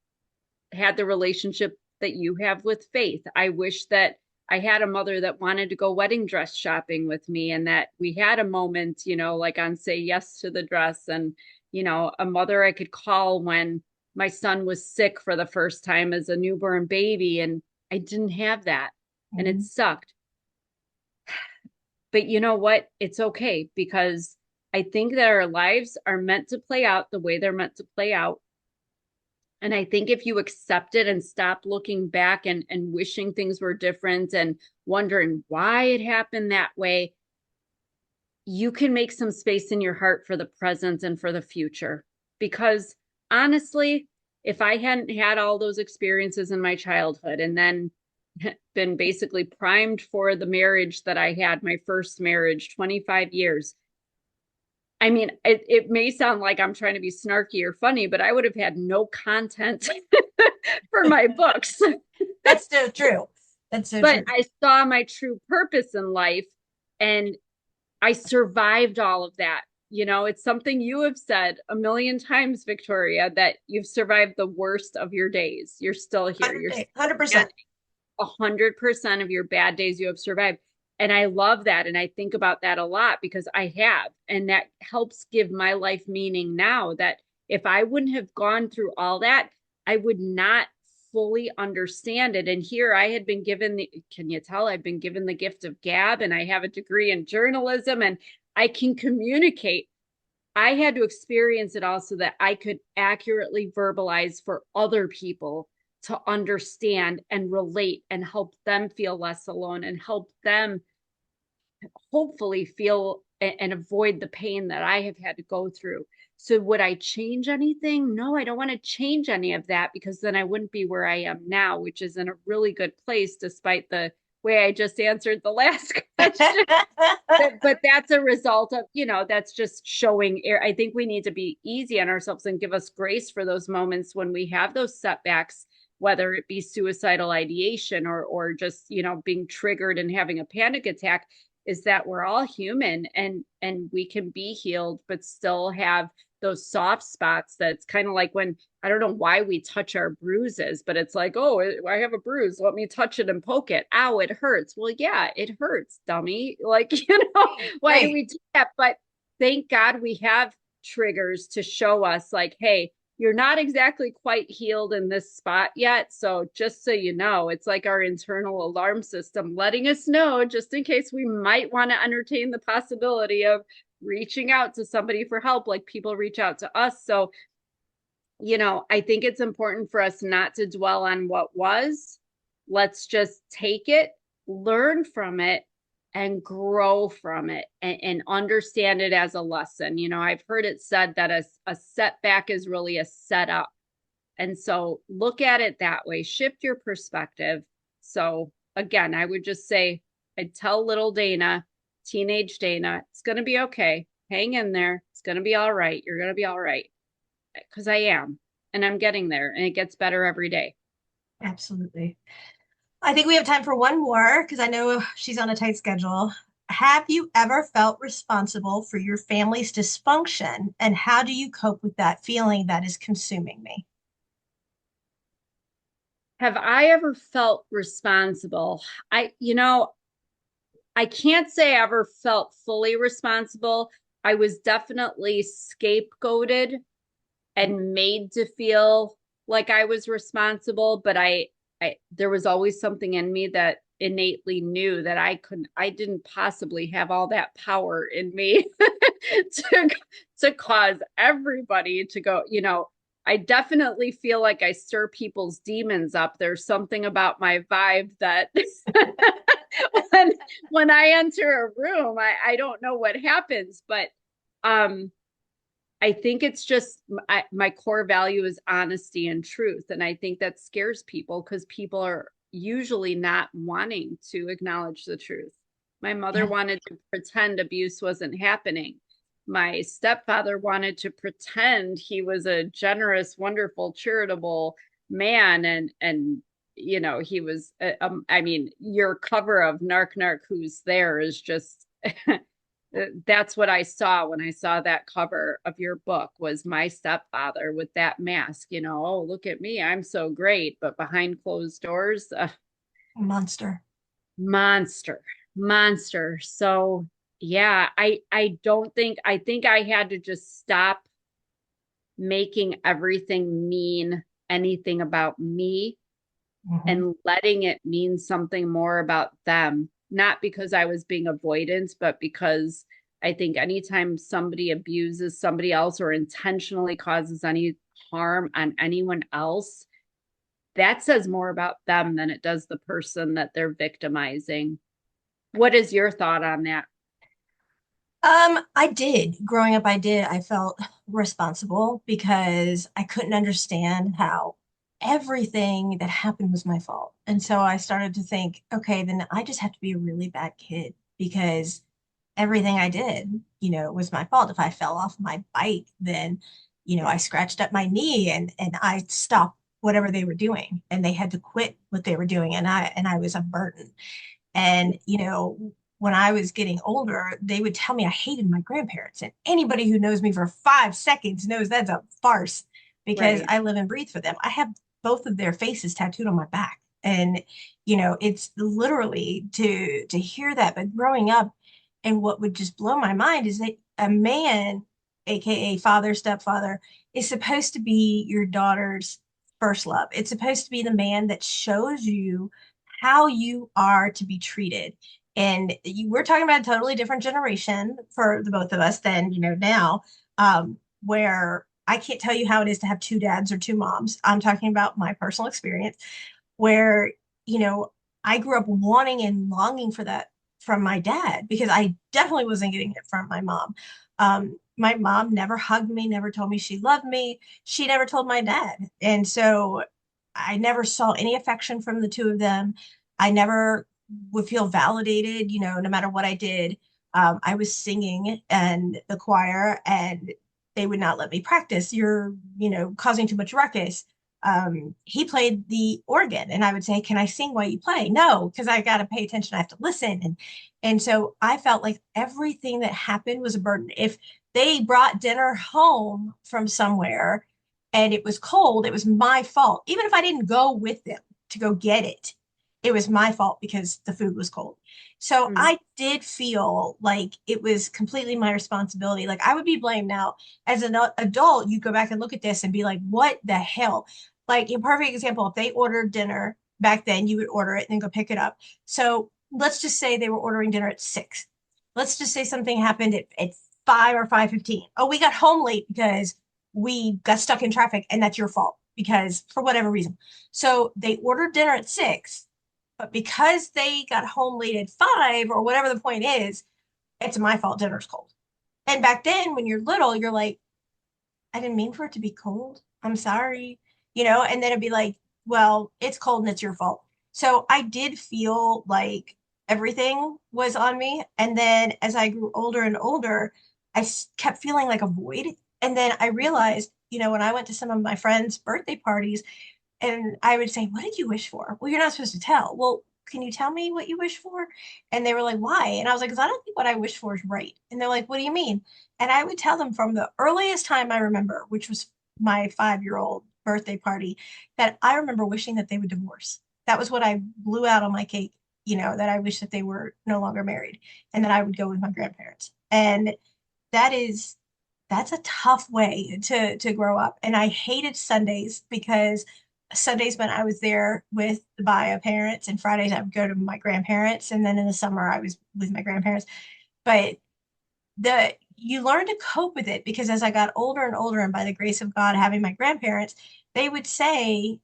[SPEAKER 2] had the relationship that you have with Faith. I wish that I had a mother that wanted to go wedding dress shopping with me and that we had a moment, like on Say Yes to the Dress, and, a mother I could call when my son was sick for the first time as a newborn baby, and I didn't have that, and it
[SPEAKER 1] Mhm.
[SPEAKER 2] sucked. But you know what? It's okay, because I think that our lives are meant to play out the way they're meant to play out. And I think if you accept it and stop looking back and wishing things were different and wondering why it happened that way, you can make some space in your heart for the present and for the future. Because honestly, if I hadn't had all those experiences in my childhood and then been basically primed for the marriage that I had, my first marriage, 25 years. I mean, it may sound like I'm trying to be snarky or funny, but I would have had no content for my books.
[SPEAKER 1] That's so true. That's so
[SPEAKER 2] But
[SPEAKER 1] true.
[SPEAKER 2] I saw my true purpose in life, and I survived all of that. You know, it's something you have said a million times, Victoria, that you've survived the worst of your days. You're still here. You're
[SPEAKER 1] 100%.
[SPEAKER 2] 100% of your bad days you have survived. And I love that. And I think about that a lot because I have. And that helps give my life meaning now, that if I wouldn't have gone through all that, I would not fully understand it. And here I had been given can you tell I've been given the gift of gab, and I have a degree in journalism, and I can communicate. I had to experience it all so that I could accurately verbalize for other people to understand and relate and help them feel less alone and help them hopefully feel and avoid the pain that I have had to go through. So would I change anything? No, I don't want to change any of that, because then I wouldn't be where I am now, which is in a really good place despite the way I just answered the last question. But that's a result of, that's just showing. I think we need to be easy on ourselves and give us grace for those moments when we have those setbacks, whether it be suicidal ideation or just, being triggered and having a panic attack, is that we're all human, and we can be healed, but still have those soft spots. That's kind of like when, I don't know why we touch our bruises, but it's like, oh, I have a bruise, let me touch it and poke it. Ow, it hurts. Well, yeah, it hurts, dummy. Like, why do
[SPEAKER 1] Right.
[SPEAKER 2] we do that? But thank God we have triggers to show us, like, hey, you're not exactly quite healed in this spot yet. So just so you know, it's like our internal alarm system letting us know, just in case we might want to entertain the possibility of reaching out to somebody for help, like people reach out to us. So, I think it's important for us not to dwell on what was. Let's just take it, learn from it, and grow from it, and understand it as a lesson. I've heard it said that a setback is really a setup. And so look at it that way, shift your perspective. So again, I would just say, I'd tell little Dana, teenage Dana, it's going to be okay. Hang in there. It's going to be all right. You're going to be all right. Because I am, and I'm getting there, and it gets better every day.
[SPEAKER 1] Absolutely. I think we have time for one more because I know she's on a tight schedule. Have you ever felt responsible for your family's dysfunction? And how do you cope with that feeling that is consuming me?
[SPEAKER 2] Have I ever felt responsible? I can't say I ever felt fully responsible. I was definitely scapegoated and made to feel like I was responsible, but there was always something in me that innately knew that I didn't possibly have all that power in me to cause everybody to go, I definitely feel like I stir people's demons up. There's something about my vibe that when I enter a room, I don't know what happens, but um I think it's just my core value is honesty and truth. And I think that scares people because people are usually not wanting to acknowledge the truth. My mother
[SPEAKER 1] Yeah.
[SPEAKER 2] wanted to pretend abuse wasn't happening. My stepfather wanted to pretend he was a generous, wonderful, charitable man. And he was, I mean, your cover of Narc Who's There is just that's what I saw when I saw that cover of your book, was my stepfather with that mask, oh, look at me, I'm so great. But behind closed doors,
[SPEAKER 1] Monster.
[SPEAKER 2] monster, monster. So yeah, I don't think, I think I had to just stop making everything mean anything about me
[SPEAKER 1] Mhm.
[SPEAKER 2] and letting it mean something more about them, not because I was being avoidant, but because I think anytime somebody abuses somebody else or intentionally causes any harm on anyone else, that says more about them than it does the person that they're victimizing. What is your thought on that?
[SPEAKER 1] I did. Growing up, I did. I felt responsible because I couldn't understand how everything that happened was my fault. And so I started to think, okay, then I just have to be a really bad kid because everything I did, was my fault. If I fell off my bike, then, I scratched up my knee and I stopped whatever they were doing and they had to quit what they were doing and I was a burden. And, when I was getting older, they would tell me I hated my grandparents. And anybody who knows me for 5 seconds knows that's a farce because
[SPEAKER 2] Right.
[SPEAKER 1] I live and breathe for them. I have both of their faces tattooed on my back. And, it's literally to hear that. But growing up, and what would just blow my mind is that a man, aka father, stepfather, is supposed to be your daughter's first love. It's supposed to be the man that shows you how you are to be treated. And we're talking about a totally different generation for the both of us than, now, where I can't tell you how it is to have two dads or two moms. I'm talking about my personal experience where, you know, I grew up wanting and longing for that from my dad because I definitely wasn't getting it from my mom. My mom never hugged me, never told me she loved me. She never told my dad. And so I never saw any affection from the two of them. I never would feel validated, no matter what I did. I was singing and the choir, and they would not let me practice. You're, causing too much ruckus. He played the organ, and I would say, "Can I sing while you play?" No, because I got to pay attention. I have to listen, and so I felt like everything that happened was a burden. If they brought dinner home from somewhere and it was cold, it was my fault. Even if I didn't go with them to go get it, it was my fault because the food was cold. So
[SPEAKER 2] Mhm.
[SPEAKER 1] I did feel like it was completely my responsibility. Like I would be blamed now. As an adult, you go back and look at this and be like, what the hell? Like a perfect example, if they ordered dinner back then, you would order it and then go pick it up. So let's just say they were ordering dinner at 6. Let's just say something happened at 5 or 5:15. Oh, we got home late because we got stuck in traffic and that's your fault because for whatever reason. So they ordered dinner at 6, but because they got home late at 5 or whatever the point is, it's my fault dinner's cold. And back then when you're little, you're like, I didn't mean for it to be cold. I'm sorry. And then it'd be like, well, it's cold and it's your fault. So I did feel like everything was on me. And then as I grew older and older, I kept feeling like a void. And then I realized, when I went to some of my friends' birthday parties, and I would say, "What did you wish for?" Well, you're not supposed to tell. Well, can you tell me what you wish for? And they were like, "Why?" And I was like, "Because I don't think what I wish for is right." And they're like, "What do you mean?" And I would tell them from the earliest time I remember, which was my 5-year-old birthday party, that I remember wishing that they would divorce. That was what I blew out on my cake, that I wish that they were no longer married and that I would go with my grandparents. And that is that's a tough way to grow up. And I hated Sundays because Sundays meant I was there with the bio parents, and Fridays I would go to my grandparents, and then in the summer I was with my grandparents. But the you learn to cope with it because as I got older and older, and by the grace of God, having my grandparents, they would say,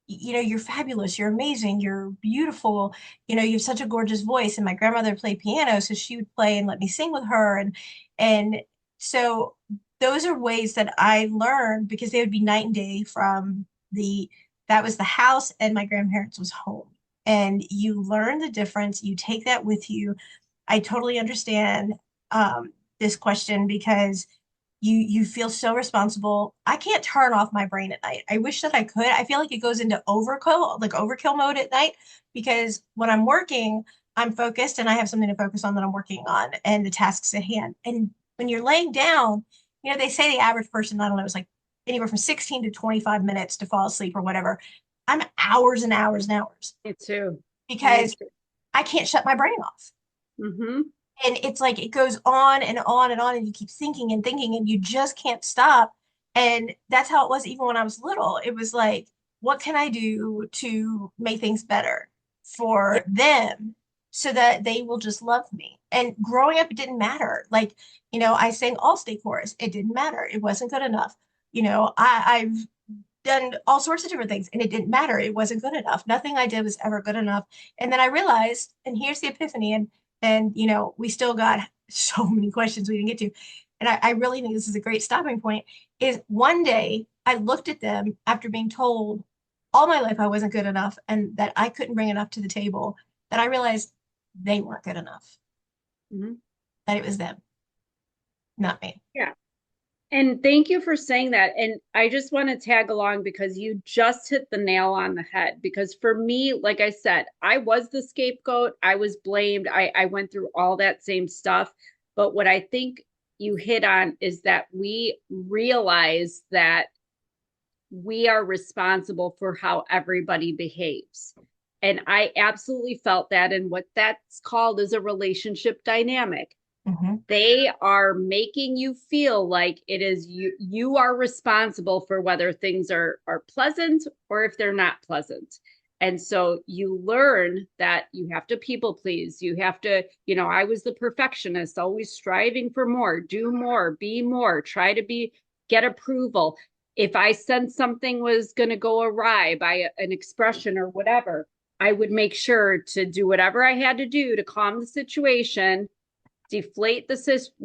[SPEAKER 1] "You're fabulous, you're amazing, you're beautiful, you have such a gorgeous voice." And my grandmother played piano, so she would play and let me sing with her. And so those are ways that I learned because they would be night and day from the that was the house and my grandparents was home. And you learn the difference, you take that with you. I totally understand this question because you feel so responsible. I can't turn off my brain at night. I wish that I could. I feel like it goes into overkill mode at night because when I'm working, I'm focused and I have something to focus on that I'm working on and the tasks at hand. And when you're laying down, they say the average person, I don't know, is like anywhere from 16 to 25 minutes to fall asleep or whatever. I'm hours and hours and hours
[SPEAKER 2] Me too. Me
[SPEAKER 1] because
[SPEAKER 2] too.
[SPEAKER 1] I can't shut my brain off.
[SPEAKER 2] Mm-hmm.
[SPEAKER 1] And it's like it goes on and on and on, and you keep thinking and thinking, and you just can't stop. And that's how it was even when I was little. It was like, what can I do to make things better
[SPEAKER 2] Yeah.
[SPEAKER 1] for them so that they will just love me? And growing up, it didn't matter. Like, I sang all state chorus. It didn't matter. It wasn't good enough. I've done all sorts of different things and it didn't matter. It wasn't good enough. Nothing I did was ever good enough. And then I realized, and here's the epiphany, and we still got so many questions we didn't get to. And I really think this is a great stopping point, is one day I looked at them after being told all my life I wasn't good enough and that I couldn't bring enough to the table, that I realized they weren't good enough,
[SPEAKER 2] Mhm.
[SPEAKER 1] that it was them, not me.
[SPEAKER 2] Yeah. And thank you for saying that. And I just want to tag along because you just hit the nail on the head. Because for me, like I said, I was the scapegoat. I was blamed. I went through all that same stuff. But what I think you hit on is that we realize that we are responsible for how everybody behaves. And I absolutely felt that. And what that's called is a relationship dynamic.
[SPEAKER 1] Mhm.
[SPEAKER 2] They are making you feel like it is you are responsible for whether things are pleasant or if they're not pleasant. And so you learn that you have to people please. You have to, I was the perfectionist, always striving for more, do more, be more, try to get approval. If I sensed something was going to go awry by an expression or whatever, I would make sure to do whatever I had to do to calm the situation, deflate the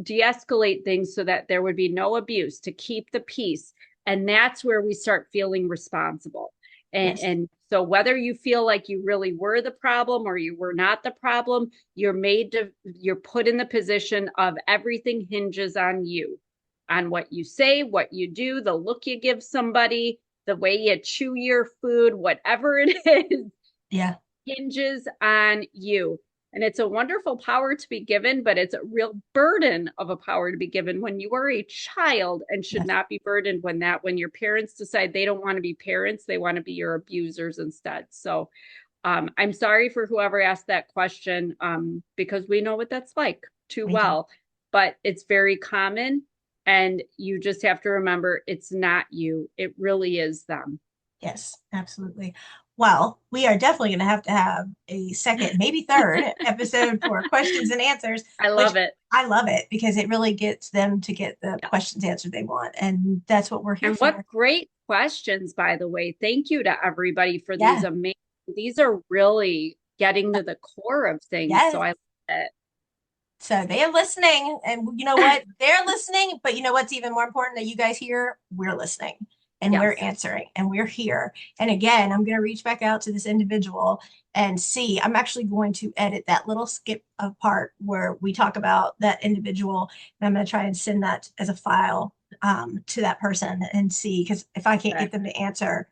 [SPEAKER 2] de-escalate things so that there would be no abuse, to keep the peace. And that's where we start feeling responsible. and,
[SPEAKER 1] Yes.
[SPEAKER 2] and so whether you feel like you really were the problem or you were not the problem, you're put in the position of everything hinges on you, on what you say, what you do, the look you give somebody, the way you chew your food, whatever it is,
[SPEAKER 1] Yeah.
[SPEAKER 2] hinges on you. And it's a wonderful power to be given, but it's a real burden of a power to be given when you are a child, and should
[SPEAKER 1] Yes.
[SPEAKER 2] not be burdened when your parents decide they don't want to be parents, they want to be your abusers instead. So I'm sorry for whoever asked that question, because we know what that's like too
[SPEAKER 1] We do.
[SPEAKER 2] well, but it's very common. And you just have to remember it's not you, it really is them.
[SPEAKER 1] Yes, absolutely. Well, we are definitely going to have a second, maybe third episode for questions and answers,
[SPEAKER 2] I
[SPEAKER 1] which
[SPEAKER 2] love it.
[SPEAKER 1] I love it because it really gets them to get the
[SPEAKER 2] Yeah.
[SPEAKER 1] questions answered they want. And that's what we're here
[SPEAKER 2] And what
[SPEAKER 1] for.
[SPEAKER 2] great questions, by the way. Thank you to everybody for these
[SPEAKER 1] Yeah.
[SPEAKER 2] amazing, these are really getting to the core of things. So
[SPEAKER 1] Yes.
[SPEAKER 2] I love it.
[SPEAKER 1] So they are listening, and you know what? They're listening, but you know what's even more important that you guys hear? We're listening and we're
[SPEAKER 2] Yes.
[SPEAKER 1] answering and we're here. And again, I'm going to reach back out to this individual and see. I'm actually going to edit that little skip of part where we talk about that individual, and I'm going to try and send that as a file to that person and see, because if I can't
[SPEAKER 2] Okay.
[SPEAKER 1] get them to answer,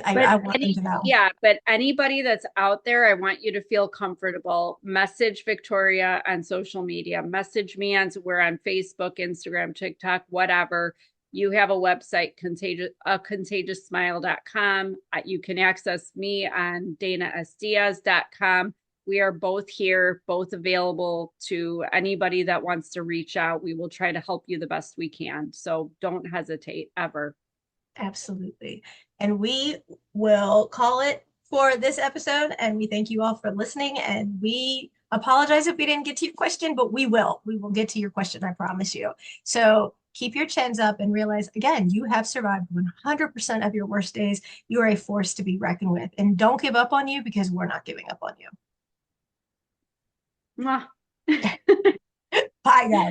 [SPEAKER 1] I want them to know.
[SPEAKER 2] But anybody that's out there, I want you to feel comfortable. Message Victoria on social media, message me on, we're on Facebook, Instagram, TikTok, whatever. You have a website, contagiousmile.com. You can access me on danasdiaz.com. We are both here, both available to anybody that wants to reach out. We will try to help you the best we can. So don't hesitate ever.
[SPEAKER 1] Absolutely. And we will call it for this episode. And we thank you all for listening. And we apologize if we didn't get to your question, but we will. We will get to your question, I promise you. So keep your chins up and realize, again, you have survived 100% of your worst days. You are a force to be reckoned with. And don't give up on you, because we're not giving up on you.
[SPEAKER 2] Mwah.
[SPEAKER 1] Bye, guys.